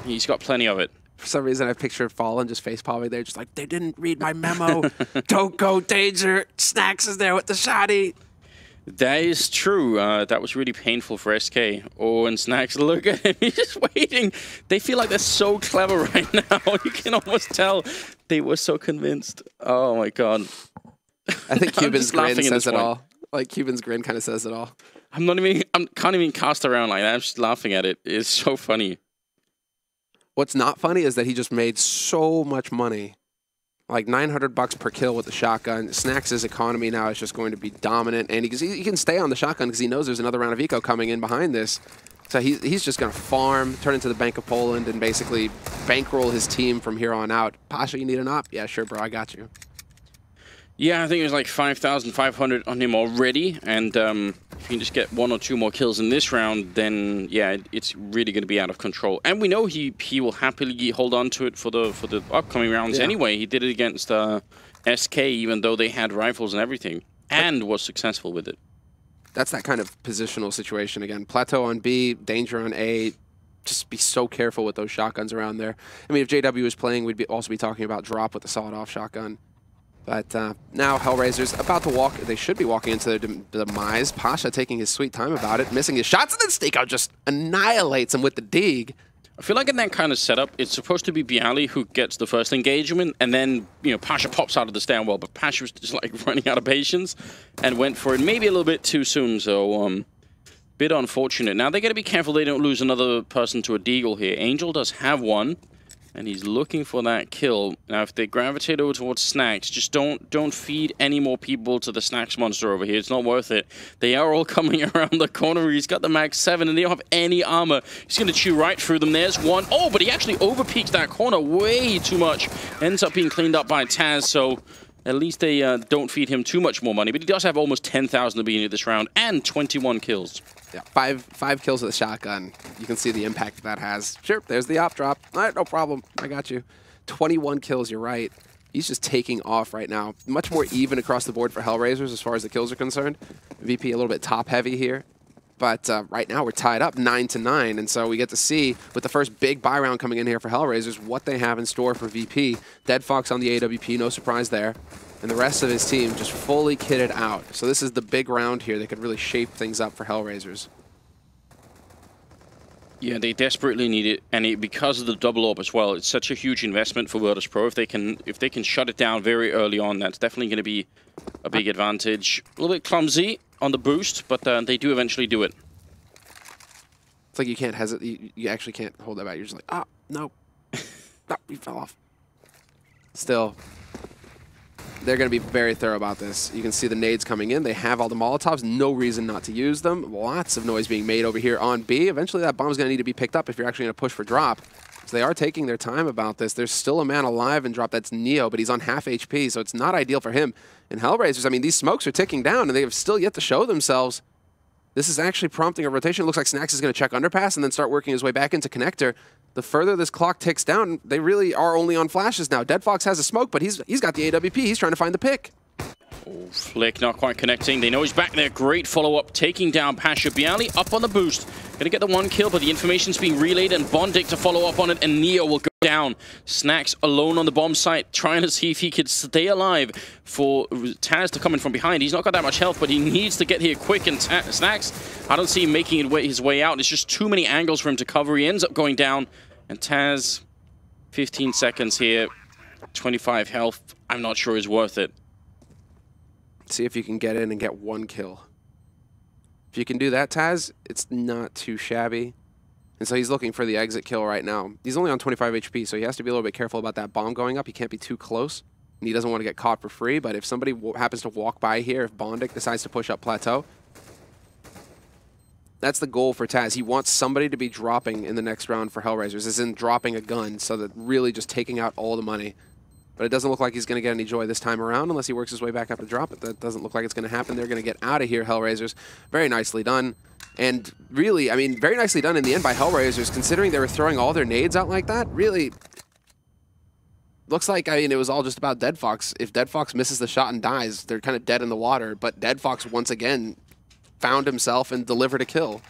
he's got plenty of it. For some reason, I pictured Fallen just face-palming there, just like, they didn't read my memo. Don't go, danger. Snacks is there with the shotty. That is true. That was really painful for SK. Oh, and Snacks, look at him. He's just waiting. They feel like they're so clever right now. You can almost tell they were so convinced. Oh, my God. I think Cuban's grin says it all. Like, Cuban's grin kind of says it all. I can't even cast around like that. I'm just laughing at it. It's so funny. What's not funny is that he just made so much money. Like $900 per kill with the shotgun. Snacks' economy now is just going to be dominant. And he can stay on the shotgun because he knows there's another round of eco coming in behind this. So he's just going to farm, turn into the Bank of Poland, and basically bankroll his team from here on out. Pasha, you need an op? Yeah, sure, bro, I got you. Yeah, I think it was like 5,500 on him already, and if you can just get 1 or 2 more kills in this round, then yeah, it's really going to be out of control. And we know he will happily hold on to it for the upcoming rounds anyway. He did it against SK, even though they had rifles and everything, and was successful with it. That's that kind of positional situation again. Plateau on B, danger on A. Just be so careful with those shotguns around there. I mean, if JW was playing, we'd also be talking about drop with the sawed-off shotgun. But now HellRaisers about to walk. They should be walking into their demise. Pasha taking his sweet time about it, missing his shots, and then Steako just annihilates him with the dig. I feel like in that kind of setup, it's supposed to be Bialy who gets the first engagement, and then, you know, Pasha pops out of the stairwell, but Pasha was just like running out of patience and went for it maybe a little bit too soon, so bit unfortunate. Now they got to be careful they don't lose another person to a deagle here. Angel does have one, and he's looking for that kill. Now, if they gravitate over towards Snacks, just don't feed any more people to the Snacks monster over here. It's not worth it. They are all coming around the corner. He's got the Max 7, and they don't have any armor. He's going to chew right through them. There's one. Oh, but he actually overpeaks that corner way too much. Ends up being cleaned up by Taz, so at least they don't feed him too much more money. But he does have almost 10,000 at the beginning of this round, and 21 kills. Yeah, five kills with a shotgun. You can see the impact that has. Sure, there's the op drop. All right, no problem. I got you. 21 kills, you're right. He's just taking off right now. Much more even across the board for HellRaisers as far as the kills are concerned. VP a little bit top-heavy here. But right now we're tied up 9-9, and so we get to see, with the first big buy round coming in here for HellRaisers, what they have in store for VP. Dead Fox on the AWP, no surprise there. And the rest of his team just fully kitted out. So this is the big round here that could really shape things up for HellRaisers. Yeah, they desperately need it, and because of the double AWP as well, it's such a huge investment for Virtus.pro. If they can shut it down very early on, that's definitely going to be a big advantage. A little bit clumsy on the boost, but they do eventually do it. It's like you can't hesitate. You actually can't hold that back. You're just like, ah, no. No, you fell off. Still, they're going to be very thorough about this. You can see the nades coming in. They have all the Molotovs. No reason not to use them. Lots of noise being made over here on B. Eventually, that bomb's going to need to be picked up if you're actually going to push for drop. So they are taking their time about this. There's still a man alive in drop. That's Neo, but he's on half HP, so it's not ideal for him. And HellRaisers, I mean, these smokes are ticking down, and they have still yet to show themselves. This is actually prompting a rotation. It looks like Snacks is going to check underpass and then start working his way back into connector. The further this clock ticks down, they really are only on flashes now. Dead Fox has a smoke, but he's got the AWP. He's trying to find the pick. Oh, Flick not quite connecting. They know he's back there. Great follow-up, taking down Pasha. Bialy up on the boost. Gonna get the one kill, but the information's being relayed, and Bondic to follow up on it, and Neo will go down. Snacks alone on the bomb site, trying to see if he could stay alive for Taz to come in from behind. He's not got that much health, but he needs to get here quick, and Snacks, I don't see him making his way out. There's just too many angles for him to cover. He ends up going down, and Taz, 15 seconds here, 25 health. I'm not sure is worth it. See if you can get in and get one kill. If you can do that, Taz, it's not too shabby. And so he's looking for the exit kill right now. He's only on 25 HP, so he has to be a little bit careful about that bomb going up. He can't be too close, and he doesn't want to get caught for free. But if somebody happens to walk by here, if Bondic decides to push up Plateau, that's the goal for Taz. He wants somebody to be dropping in the next round for HellRaisers, as in dropping a gun, so that really just taking out all the money. But it doesn't look like he's going to get any joy this time around unless he works his way back up to drop it. That doesn't look like it's going to happen. They're going to get out of here, HellRaisers. Very nicely done. And really, I mean, very nicely done in the end by HellRaisers, considering they were throwing all their nades out like that. Really, looks like, I mean, it was all just about Dead Fox. If Dead Fox misses the shot and dies, they're kind of dead in the water. But Dead Fox, once again, found himself and delivered a kill.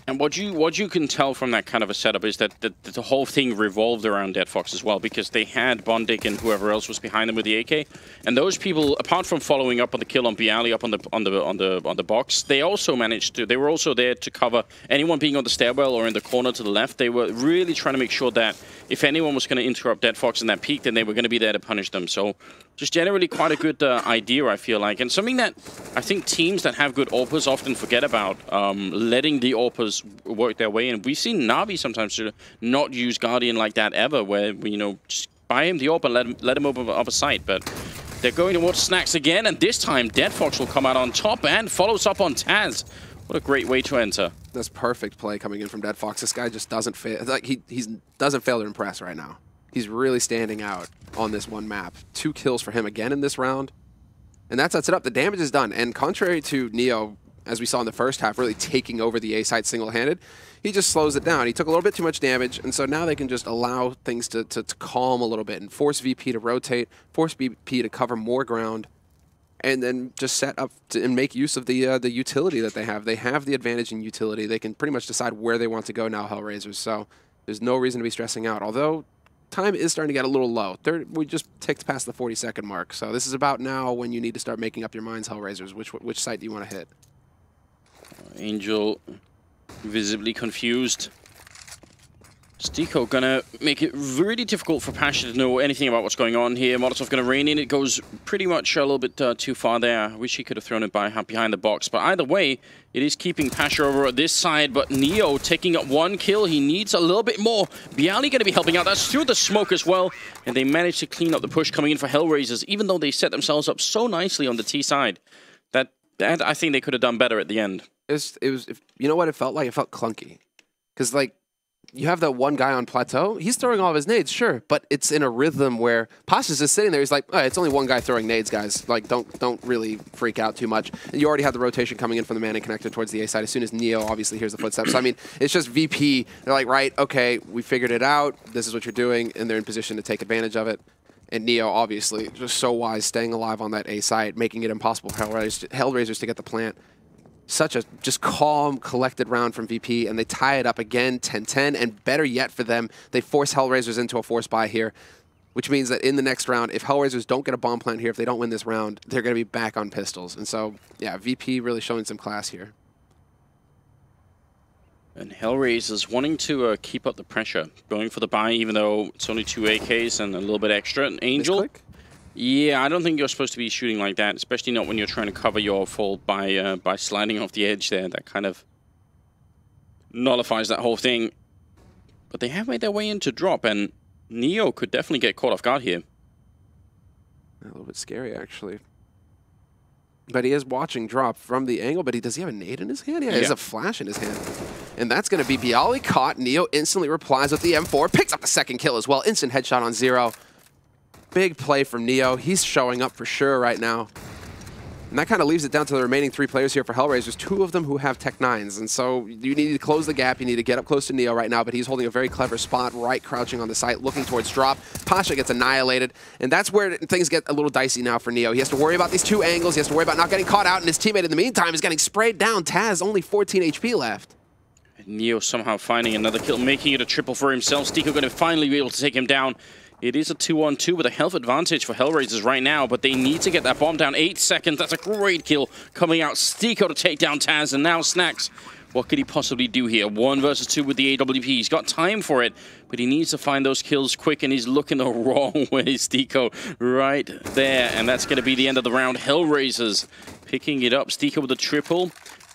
And what you can tell from that kind of a setup is that the whole thing revolved around Dead Fox as well, because they had Bondic and whoever else was behind them with the AK, and those people, apart from following up on the kill on Bialy up on the box, they also managed to. They were also there to cover anyone being on the stairwell or in the corner to the left. They were really trying to make sure that if anyone was going to interrupt Dead Fox in that peak, then they were going to be there to punish them. So just generally quite a good idea, I feel like, and something that I think teams that have good AWPers often forget about, letting the AWPers work their way in. We've seen Na'Vi sometimes not use Guardian like that ever, where we, you know, just buy him the AWP and let him over other side. But they're going towards Snacks again, and this time Dead Fox will come out on top and follows up on Taz. What a great way to enter. That's perfect play coming in from Dead Fox. This guy just doesn't fail. Like he doesn't fail to impress right now. He's really standing out on this one map. 2 kills for him again in this round. And that sets it up. The damage is done. And contrary to Neo, as we saw in the first half, really taking over the A site single-handed, he just slows it down. He took a little bit too much damage, and so now they can just allow things to calm a little bit and force VP to rotate, force VP to cover more ground, and then just set up and make use of the utility that they have. They have the advantage in utility. They can pretty much decide where they want to go now, HellRaisers, so there's no reason to be stressing out. Although time is starting to get a little low. We just ticked past the 40-second mark, so this is about now when you need to start making up your minds, HellRaisers. Which site do you want to hit? Angel visibly confused. Stiko gonna make it really difficult for Pasha to know anything about what's going on here. Molotov gonna rain in. It goes pretty much a little bit too far there. I wish he could have thrown it behind the box. But either way, it is keeping Pasha over at this side. But Neo taking up 1 kill. He needs a little bit more. Bialy gonna be helping out. That's through the smoke as well. And they managed to clean up the push coming in for HellRaisers, even though they set themselves up so nicely on the T side. That I think they could have done better at the end. It was you know what it felt like? It felt clunky. Because, like, you have that one guy on Plateau, he's throwing all of his nades, sure, but it's in a rhythm where Pasha's just sitting there. He's like, oh, it's only one guy throwing nades, guys. Like, don't really freak out too much. And you already have the rotation coming in from the man and connected towards the A side as soon as Neo obviously hears the footsteps. So, I mean, it's just VP. They're like, right, okay, we figured it out. This is what you're doing, and they're in position to take advantage of it. And Neo, obviously, just so wise, staying alive on that A side, making it impossible for HellRaisers to get the plant. Such a just calm, collected round from VP, and they tie it up again, 10-10, and better yet for them, they force HellRaisers into a force buy here, which means that in the next round, if HellRaisers don't get a bomb plant here, if they don't win this round, they're going to be back on pistols. And so, yeah, VP really showing some class here. And HellRaisers wanting to keep up the pressure, going for the buy, even though it's only 2 AKs and a little bit extra. And Angel, yeah, I don't think you're supposed to be shooting like that, especially not when you're trying to cover your fall by sliding off the edge there. That kind of nullifies that whole thing. But they have made their way into drop, and Neo could definitely get caught off guard here. A little bit scary, actually. But he is watching drop from the angle, but does he have a nade in his hand? Yeah, he has a flash in his hand. And that's going to be Bialy caught. Neo instantly replies with the M4, picks up the second kill as well. Instant headshot on 0. Big play from Neo. He's showing up for sure right now. And that kind of leaves it down to the remaining 3 players here for HellRaisers, 2 of them who have Tech 9s. And so you need to close the gap. You need to get up close to Neo right now, but he's holding a very clever spot, right crouching on the site, looking towards drop. Pasha gets annihilated, and that's where things get a little dicey now for Neo. He has to worry about these 2 angles. He has to worry about not getting caught out, and his teammate in the meantime is getting sprayed down. Taz, only 14 HP left. Neo somehow finding another kill, making it a triple for himself. Stiko going to finally be able to take him down. It is a 2-on-2 with a health advantage for HellRaisers right now, but they need to get that bomb down. 8 seconds, that's a great kill coming out. Stiko to take down Taz, and now Snacks. What could he possibly do here? 1 versus 2 with the AWP. He's got time for it, but he needs to find those kills quick, and he's looking the wrong way, Stiko, right there. And that's going to be the end of the round. HellRaisers picking it up. Stiko with a triple.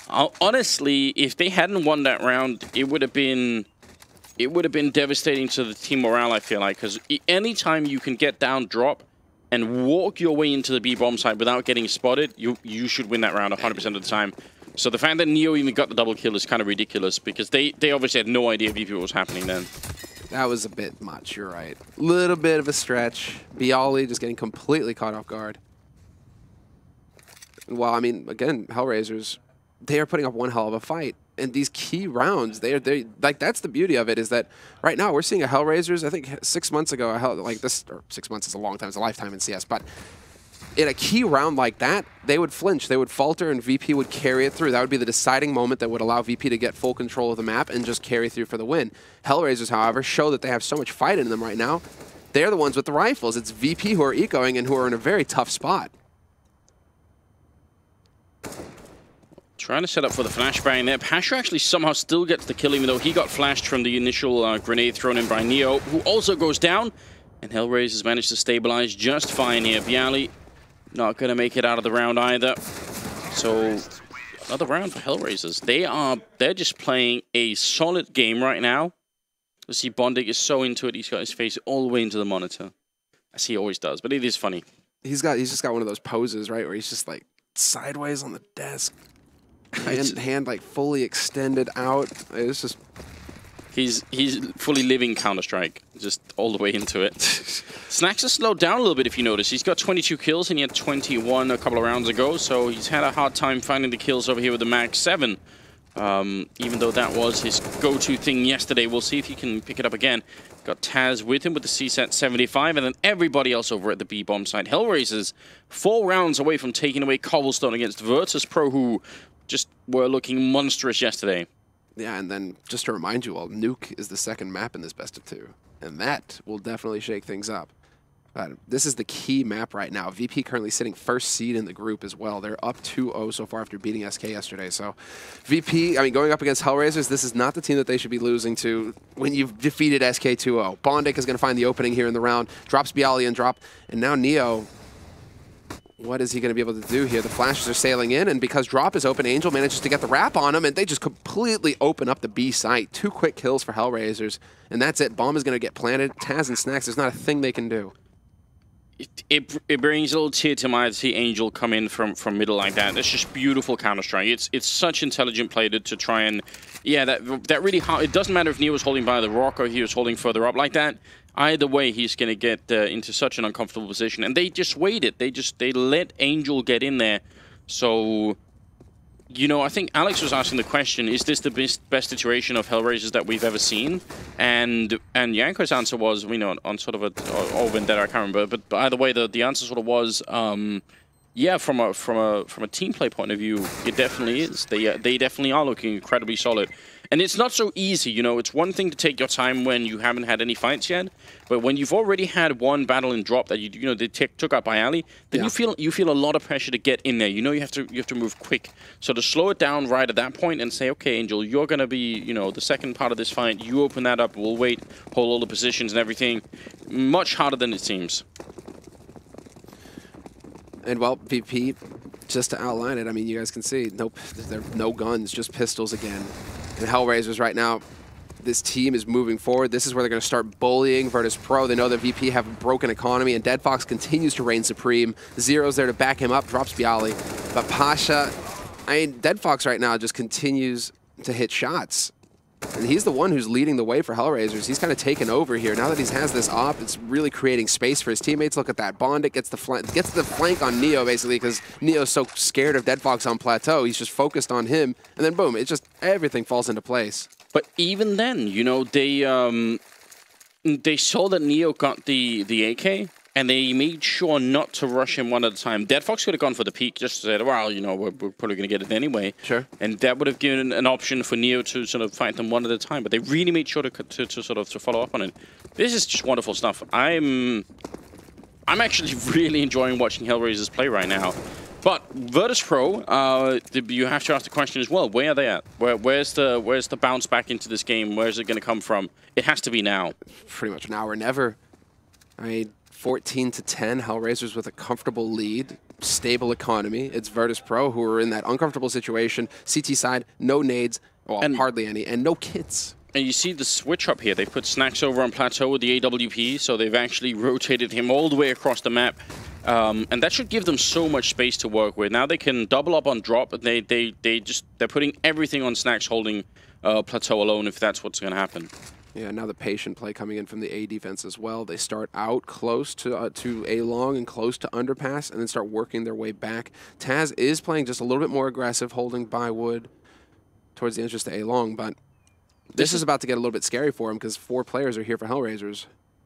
Honestly, if they hadn't won that round, it would have been it would have been devastating to the team morale, I feel like, because anytime you can get down, drop, and walk your way into the B bomb site without getting spotted, you should win that round 100% of the time. So the fact that Neo even got the double kill is kind of ridiculous, because they obviously had no idea VP what was happening then. That was a bit much, you're right. Little bit of a stretch. Bialy just getting completely caught off guard. Well, I mean, again, HellRaisers, they are putting up one hell of a fight. And these key rounds, they like, that's the beauty of it, is that right now we're seeing a HellRaisers. I think 6 months ago, like this, or 6 months is a long time, it's a lifetime in CS, but in a key round like that, they would flinch, they would falter, and VP would carry it through. That would be the deciding moment that would allow VP to get full control of the map and just carry through for the win. HellRaisers, however, show that they have so much fight in them right now. They're the ones with the rifles. It's VP who are ecoing and who are in a very tough spot. Trying to set up for the flashbang there. Pasha actually somehow still gets the kill, even though he got flashed from the initial grenade thrown in by Neo, who also goes down. And HellRaisers managed to stabilize just fine here. Bialy not going to make it out of the round either. So another round for HellRaisers. They're just playing a solid game right now. You see Bondic is so into it. He's got his face all the way into the monitor, as he always does. But it is funny. He's just got one of those poses, right, where he's just like sideways on the desk. Hand like fully extended out. It's just he's fully living Counter-Strike, just all the way into it. Snacks has slowed down a little bit, if you notice. He's got 22 kills and he had 21 a couple of rounds ago, so he's had a hard time finding the kills over here with the Mag 7. Even though that was his go-to thing yesterday, we'll see if he can pick it up again. Got Taz with him with the CSAT 75, and then everybody else over at the B-bomb side. HellRaisers 4 rounds away from taking away Cobblestone against Virtus.pro, who just were looking monstrous yesterday. Yeah, and then just to remind you all, Nuke is the second map in this best of 2, and that will definitely shake things up. This is the key map right now. VP currently sitting first seed in the group as well. They're up 2-0 so far after beating SK yesterday. So VP, I mean, going up against HellRaisers, this is not the team that they should be losing to when you've defeated SK 2-0. Bondic is going to find the opening here in the round, drops Bialy and drop, and now Neo. What is he going to be able to do here? The flashes are sailing in, and because drop is open, Angel manages to get the wrap on him, and they just completely open up the B site. 2 quick kills for HellRaisers, and that's it. Bomb is going to get planted. Taz and Snacks, there's not a thing they can do. It brings a little tear to my eye to see Angel come in from middle like that. That's just beautiful Counter-Strike. It's such intelligent play to try and... Yeah, that really... It doesn't matter if Neo was holding by the rock or he was holding further up like that. Either way, he's going to get into such an uncomfortable position. And they just waited. They let Angel get in there. So... You know, I think Alex was asking the question, is this the best iteration of HellRaisers that we've ever seen? And Yanko's answer was, you know, on sort of a, or Vendetta, I can't remember, but either way, the answer sort of was, yeah, from a team play point of view, it definitely is. They definitely are looking incredibly solid. And it's not so easy, you know, it's one thing to take your time when you haven't had any fights yet, but when you've already had one battle in drop that you know they took out by Ali, then yeah, you feel a lot of pressure to get in there. You know you have to move quick. So to slow it down right at that point and say, okay, Angel, you're gonna be, you know, the second part of this fight, you open that up, we'll wait, hold all the positions and everything. Much harder than it seems. And well, VP, just to outline it, I mean, you guys can see, nope, there are no guns, just pistols again. And HellRaisers right now, this team is moving forward. This is where they're going to start bullying Virtus.pro. They know that VP have a broken economy, and Dead Fox continues to reign supreme. Zero's there to back him up, drops Bialy. But Pasha, I mean, Dead Fox right now just continues to hit shots. And he's the one who's leading the way for HellRaisers. He's kind of taken over here. Now that he has this op, it's really creating space for his teammates. Look at that. Bondic gets the flank on Neo, basically, because Neo's so scared of Dead Fox on plateau. He's just focused on him. And then, boom, it just, everything falls into place. But even then, you know, they saw that Neo got the AK, and they made sure not to rush him one at a time. Dead Fox could have gone for the peak, just said, well, you know, we're probably going to get it anyway. Sure. And that would have given an option for Neo to sort of fight them one at a time. But they really made sure to follow up on it. This is just wonderful stuff. I'm actually really enjoying watching HellRaisers play right now. But Virtus.pro, you have to ask the question as well. Where are they at? Where's the bounce back into this game? Where's it going to come from? It has to be now. Pretty much now or never. I mean, 14-10, HellRaisers with a comfortable lead, stable economy. It's Virtus.pro who are in that uncomfortable situation. CT side, no nades, well, and hardly any, and no kits. And you see the switch up here. They put Snacks over on Plateau with the AWP, so they've actually rotated him all the way across the map. And that should give them so much space to work with. Now they can double up on drop, but they're putting everything on Snacks holding Plateau alone if that's what's going to happen. Yeah, now the patient play coming in from the A defense as well. They start out close to A long and close to underpass, and then start working their way back. Taz is playing just a little bit more aggressive, holding by wood towards the entrance to A long, but this is about to get a little bit scary for him because 4 players are here for HellRaisers.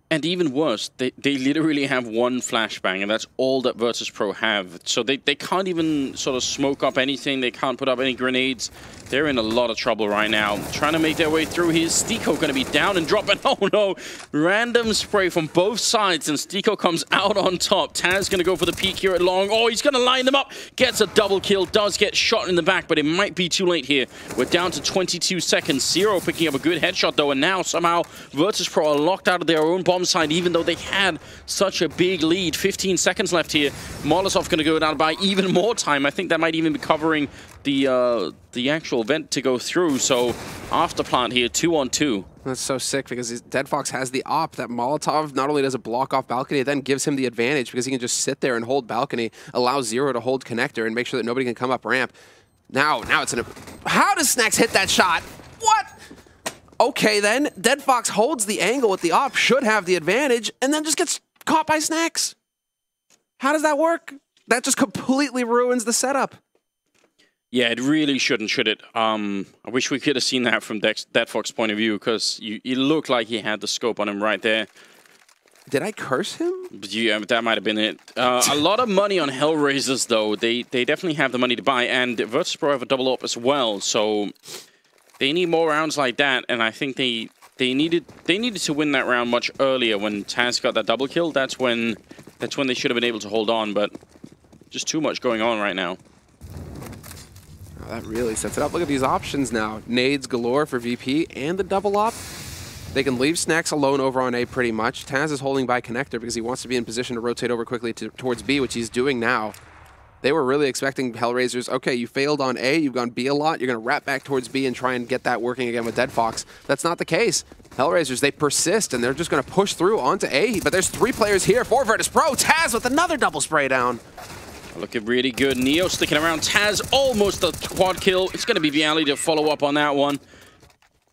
And even worse, they literally have one flashbang, and that's all that Virtus.pro have. So they can't even sort of smoke up anything. They can't put up any grenades. They're in a lot of trouble right now. Trying to make their way through here. Stiko going to be down and dropping. Oh no! Random spray from both sides, and Stiko comes out on top. Taz going to go for the peek here at long. Oh, he's going to line them up. Gets a double kill. Does get shot in the back, but it might be too late here. We're down to 22 seconds. Zero picking up a good headshot, though, and now somehow Virtus.pro are locked out of their own bomb side, even though they had such a big lead. 15 seconds left here. Molotov going to go down by even more time. I think that might even be covering the actual vent to go through. So after plant here, 2-on-2. That's so sick because Dead Fox has the op that Molotov not only does it block off balcony, it then gives him the advantage because he can just sit there and hold balcony, allow Zero to hold connector, and make sure that nobody can come up ramp. Now it's in a... How does Snacks hit that shot? What? Okay, then. Dead Fox holds the angle with the op, should have the advantage, and then just gets caught by Snacks. How does that work? That just completely ruins the setup. Yeah, it really shouldn't, should it? I wish we could have seen that from Dead Fox's point of view, because it looked like he had the scope on him right there. Did I curse him? Yeah, that might have been it. A lot of money on HellRaisers, though. They definitely have the money to buy, and Virtus.pro have a double up as well, so they need more rounds like that, and I think they needed to win that round much earlier when Taz got that double kill. That's when they should have been able to hold on, but just too much going on right now. Oh, that really sets it up. Look at these options now. Nades galore for VP and the double op. They can leave Snacks alone over on A pretty much. Taz is holding by connector because he wants to be in position to rotate over quickly towards B, which he's doing now. They were really expecting HellRaisers, okay, you failed on A, you've gone B a lot, you're going to wrap back towards B and try and get that working again with Dead Fox. That's not the case. HellRaisers, they persist, and they're just going to push through onto A, but there's 3 players here for Virtus.pro. Taz with another double spray down. Looking really good. Neo sticking around. Taz almost a quad kill. It's going to be Viali to follow up on that one.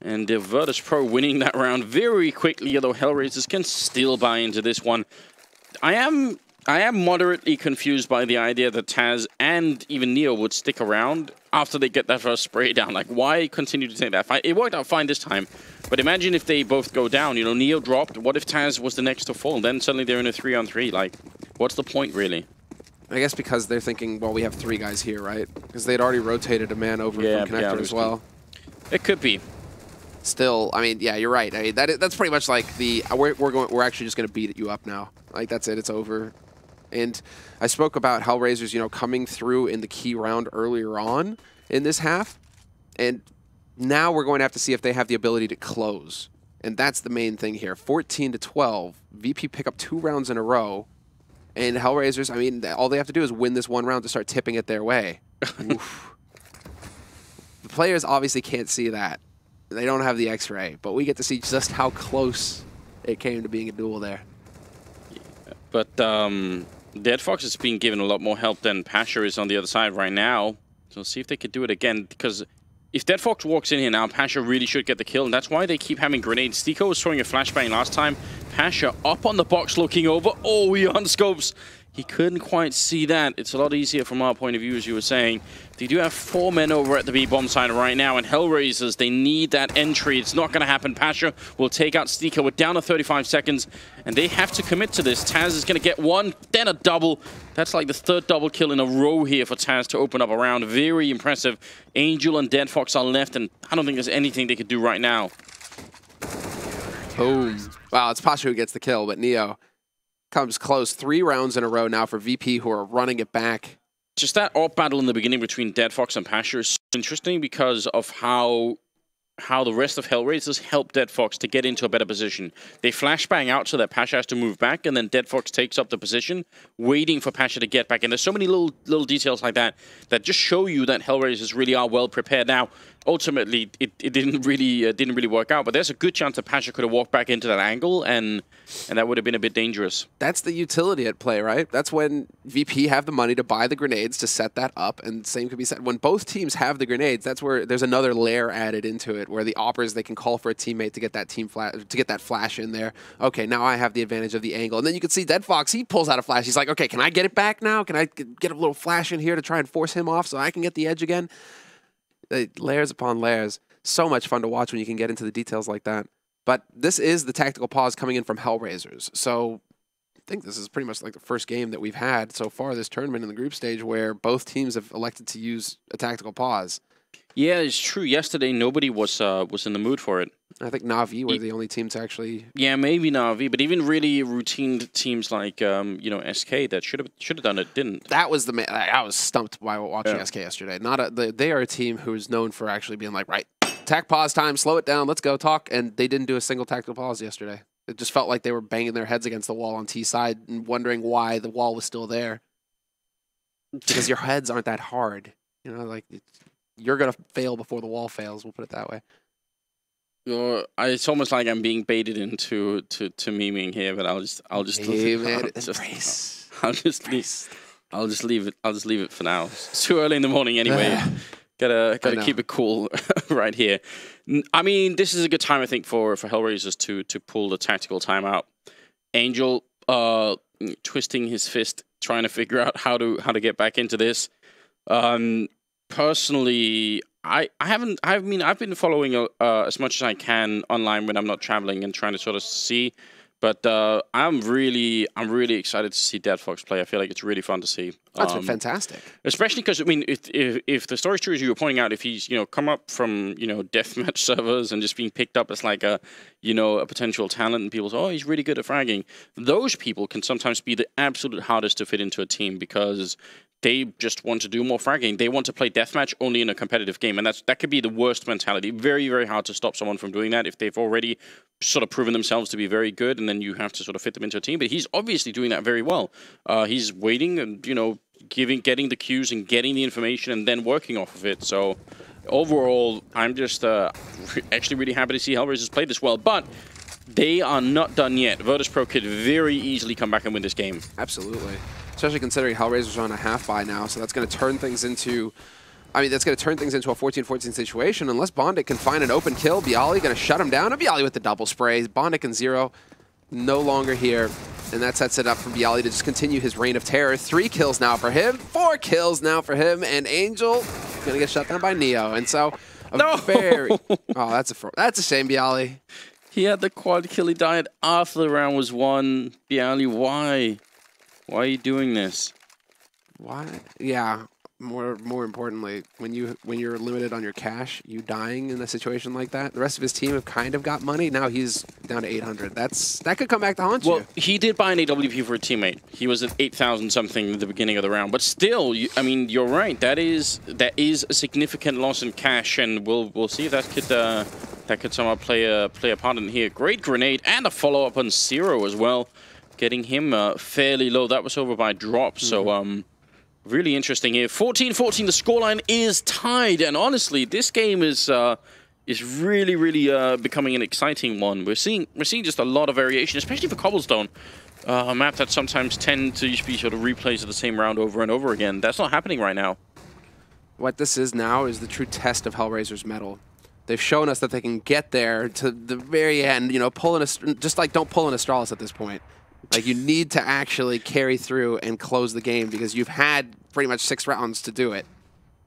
And Virtus.pro winning that round very quickly, although HellRaisers can still buy into this one. I am moderately confused by the idea that Taz and even Neo would stick around after they get that first spray down. Like, why continue to take that fight? It worked out fine this time, but imagine if they both go down. You know, Neo dropped. What if Taz was the next to fall? Then suddenly they're in a 3-on-3. Like, what's the point, really? I guess because they're thinking, well, we have 3 guys here, right? Because they'd already rotated a man over from connector as well. It could be. Still, I mean, yeah, you're right. I mean, that's pretty much like the we're actually just going to beat you up now. Like, that's it. It's over. And I spoke about HellRaisers, you know, coming through in the key round earlier on in this half. And now we're going to have to see if they have the ability to close. And that's the main thing here. 14-12. VP pick up 2 rounds in a row. And HellRaisers, I mean, all they have to do is win this one round to start tipping it their way. Oof. The players obviously can't see that. They don't have the X-ray. But we get to see just how close it came to being a duel there. Yeah, but Dead Fox is being given a lot more help than Pasha is on the other side right now. So we'll see if they could do it again, because if Dead Fox walks in here now, Pasha really should get the kill, and that's why they keep having grenades. Stiko was throwing a flashbang last time. Pasha up on the box looking over. Oh, he unscopes. He couldn't quite see that. It's a lot easier from our point of view, as you were saying. They do have 4 men over at the B bomb side right now, and HellRaisers, they need that entry. It's not going to happen. Pasha will take out Stiko. We're down to 35 seconds, and they have to commit to this. Taz is going to get 1, then a double. That's like the 3rd double kill in a row here for Taz to open up a round. Very impressive. Angel and Dead Fox are left, and I don't think there's anything they could do right now. Boom. Wow, it's Pasha who gets the kill, but Neo comes close. 3 rounds in a row now for VP, who are running it back. Just that AWP battle in the beginning between Dead Fox and Pasha is interesting because of how the rest of HellRaisers help Dead Fox to get into a better position. They flashbang out so that Pasha has to move back, and then Dead Fox takes up the position, waiting for Pasha to get back. And there's so many little details like that that just show you that HellRaisers really are well prepared. Now, ultimately, it didn't really work out. But there's a good chance that Pasha could have walked back into that angle, and that would have been a bit dangerous. That's the utility at play, right? That's when VP have the money to buy the grenades to set that up, and same could be said when both teams have the grenades. That's where there's another layer added into it, where the operas, they can call for a teammate to get that that flash in there. Okay, now I have the advantage of the angle, and then you can see Dead Fox. He pulls out a flash. He's like, okay, can I get it back now? Can I get a little flash in here to try and force him off so I can get the edge again? Layers upon layers. So much fun to watch when you can get into the details like that. But this is the tactical pause coming in from HellRaisers. So I think this is pretty much like the first game that we've had so far this tournament in the group stage where both teams have elected to use a tactical pause. Yeah, it's true. Yesterday, nobody was in the mood for it. I think Na'Vi were the only team to actually... Yeah, maybe Na'Vi, but even really routine teams like, SK that should have done it, didn't. That was the... I was stumped by watching SK yesterday. They are a team who's known for actually being like, right, tac pause time, slow it down, let's go talk, and they didn't do a single tactical pause yesterday. It just felt like they were banging their heads against the wall on T side and wondering why the wall was still there. Because your heads aren't that hard. You know, like... You're going to fail before the wall fails, we'll put it that way. It's almost like I'm being baited into memeing here, but I'll just leave it for now. It's too early in the morning anyway. Gotta keep it cool right here. I mean, this is a good time, I think, for HellRaisers to pull the tactical timeout. Angel twisting his fist, trying to figure out how to get back into this. Personally, I've been following as much as I can online when I'm not traveling and trying to sort of see. But I'm really excited to see Dead Fox play. I feel like it's really fun to see. That's been fantastic. Especially because, I mean, if the story's true as you were pointing out, if he's come up from deathmatch servers and just being picked up as like a potential talent, and people say, oh, he's really good at fragging. Those people can sometimes be the absolute hardest to fit into a team because they just want to do more fragging. They want to play deathmatch only in a competitive game, and that could be the worst mentality. Very, very hard to stop someone from doing that if they've already sort of proven themselves to be very good, and then you have to sort of fit them into a team. But he's obviously doing that very well. He's waiting and getting the cues and getting the information and then working off of it. So overall, I'm just actually really happy to see HellRaisers play this well. But they are not done yet. Virtus.pro could very easily come back and win this game. Absolutely. Especially considering HellRaisers are on a half buy now, so that's going to turn things into... that's going to turn things into a 14-14 situation. Unless Bondik can find an open kill, Bialy going to shut him down. And Bialy with the double spray. Bondik and 0 no longer here. And that sets it up for Bialy to just continue his reign of terror. 3 kills now for him. 4 kills now for him. And Angel going to get shut down by Neo. And so, that's a shame, Bialy. He had the quad kill. He died after the round was won. Bialy, why? Why are you doing this? Why? Yeah. More importantly, when you're limited on your cash, you dying in a situation like that. The rest of his team have kind of got money. Now he's down to 800. That could come back to haunt you. Well, he did buy an AWP for a teammate. He was at 8,000 something at the beginning of the round. But still, you're right. That is a significant loss in cash, and we'll see if that could somehow play a part in here. Great grenade and a follow up on 0 as well, getting him fairly low. That was over by drop. So really interesting here. 14-14, the scoreline is tied, and honestly, this game is really becoming an exciting one. We're seeing just a lot of variation, especially for Cobblestone, a map that sometimes tend to just be sort of replays of the same round over and over again. That's not happening right now. What this is now is the true test of HellRaisers' mettle. They've shown us that they can get there to the very end. Just like don't pull an Astralis at this point. Like, you need to actually carry through and close the game because you've had pretty much 6 rounds to do it.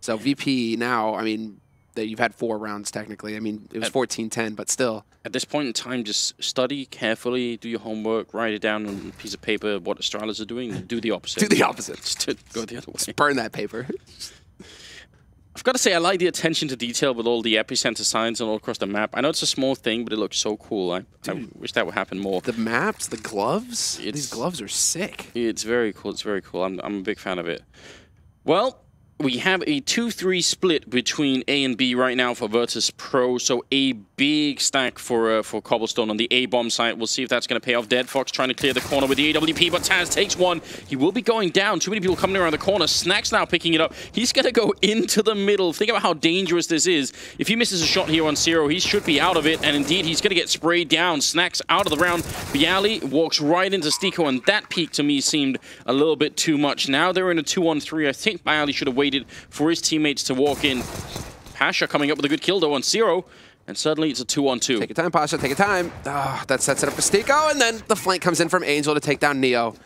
So VP now, you've had 4 rounds technically. It was 14-10, but still. At this point in time, just study carefully, do your homework, write it down on a piece of paper, what Astralis are doing, and do the opposite. Do the opposite. Just go the other way. Just burn that paper. I've got to say, I like the attention to detail with all the epicenter signs all across the map. I know it's a small thing, but it looks so cool. I wish that would happen more. The maps, the gloves, these gloves are sick. It's very cool. It's very cool. I'm a big fan of it. Well, we have a 2-3 split between A and B right now for Virtus.pro, so a big stack for Cobblestone on the A bomb site. We'll see if that's going to pay off. Dead Fox trying to clear the corner with the AWP, but Taz takes one. He will be going down. Too many people coming around the corner. Snack's now picking it up. He's going to go into the middle. Think about how dangerous this is. If he misses a shot here on Zero, he should be out of it, and indeed, he's going to get sprayed down. Snack's out of the round. Bialy walks right into Stiko, and that peak to me seemed a little bit too much. Now they're in a 2-on-3. I think Bialy should have waited for his teammates to walk in. Pasha coming up with a good kill though on Zero, and suddenly it's a 2-on-2. Take your time, Pasha, take your time. Oh, that sets it up for Stiko, and then the flank comes in from Angel to take down Neo.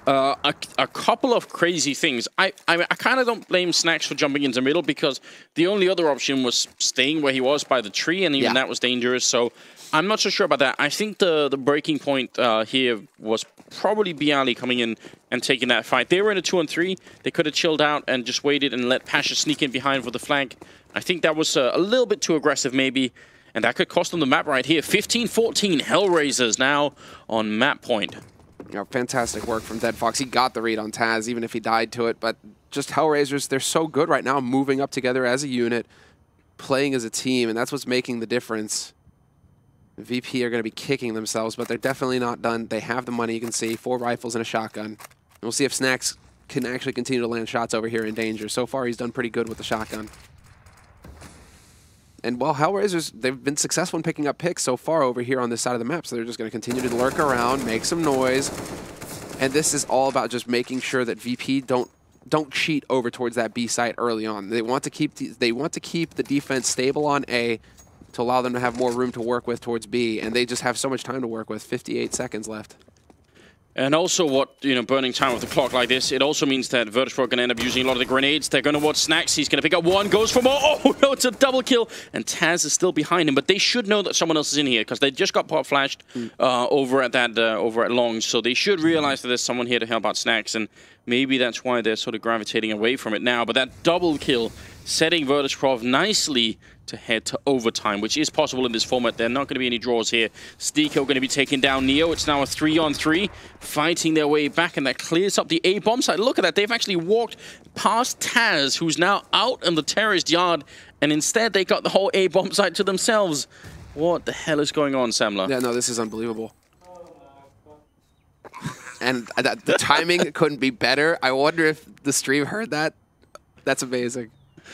A couple of crazy things. I kind of don't blame Snacks for jumping into middle, because the only other option was staying where he was by the tree, and even that was dangerous, so I'm not so sure about that. I think the breaking point here was probably Bialy coming in and taking that fight. They were in a 2-on-3. They could have chilled out and just waited and let Pasha sneak in behind for the flank. I think that was a little bit too aggressive maybe, and that could cost them the map right here. 15-14, HellRaisers now on map point. You know, fantastic work from Dead Fox. He got the read on Taz, even if he died to it. But just HellRaisers, they're so good right now, moving up together as a unit, playing as a team, and that's what's making the difference. VP are going to be kicking themselves, but they're definitely not done. They have the money, you can see. 4 rifles and a shotgun. And we'll see if Snacks can actually continue to land shots over here in danger. So far, he's done pretty good with the shotgun. And while HellRaisers, they've been successful in picking up picks so far over here on this side of the map, so they're just going to continue to lurk around, make some noise. And this is all about just making sure that VP don't cheat over towards that B site early on. They want to keep the defense stable on A to allow them to have more room to work with towards B, and they just have so much time to work with. 58 seconds left. And also what, burning time with the clock like this, it also means that Virtus.pro are going to end up using a lot of the grenades. They're going to watch Snacks. He's going to pick up one, goes for more. Oh, no, it's a double kill. And Taz is still behind him, but they should know that someone else is in here because they just got pop flashed over at Long. So they should realize that there's someone here to help out Snacks, and maybe that's why they're sort of gravitating away from it now. But that double kill setting Virtus.pro nicely to head to overtime, which is possible in this format. There are not going to be any draws here. Stiko going to be taking down Neo. It's now a 3-on-3, fighting their way back, and that clears up the A bomb site. Look at that. They've actually walked past Taz, who's now out in the terraced yard, and instead they got the whole A bomb site to themselves. What the hell is going on, Samler? Yeah, no, this is unbelievable. And the timing couldn't be better. I wonder if the stream heard that. That's amazing.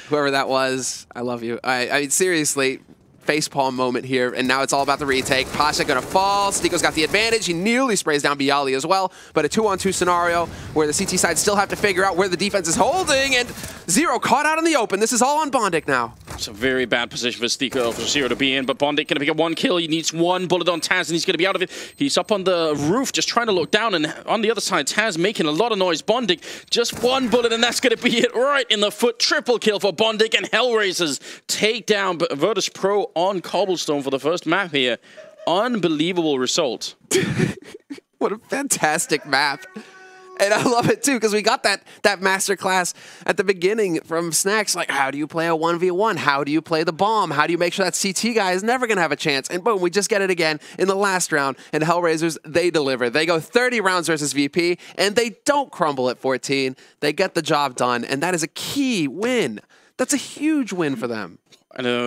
Whoever that was, I love you. I mean, seriously, facepalm moment here, and now it's all about the retake. Pasha gonna fall. Stiko's got the advantage. He nearly sprays down Bialy as well, but a 2-on-2 scenario where the CT side still have to figure out where the defense is holding, and Zero caught out in the open. This is all on Bondik now. It's a very bad position for Stiko, for Zero to be in, but Bondik going to pick up one kill. He needs one bullet on Taz, and he's going to be out of it. He's up on the roof just trying to look down, and on the other side, Taz making a lot of noise. Bondik, just one bullet, and that's going to be it right in the foot. Triple kill for Bondik, and HellRaisers take down Virtus.pro on Cobblestone for the first map here. Unbelievable result. What a fantastic map. And I love it too, because we got that masterclass at the beginning from Snacks, like, how do you play a 1v1? How do you play the bomb? How do you make sure that CT guy is never going to have a chance? And boom, we just get it again in the last round. And HellRaisers, they deliver. They go 30 rounds versus VP, and they don't crumble at 14. They get the job done, and that is a key win. That's a huge win for them.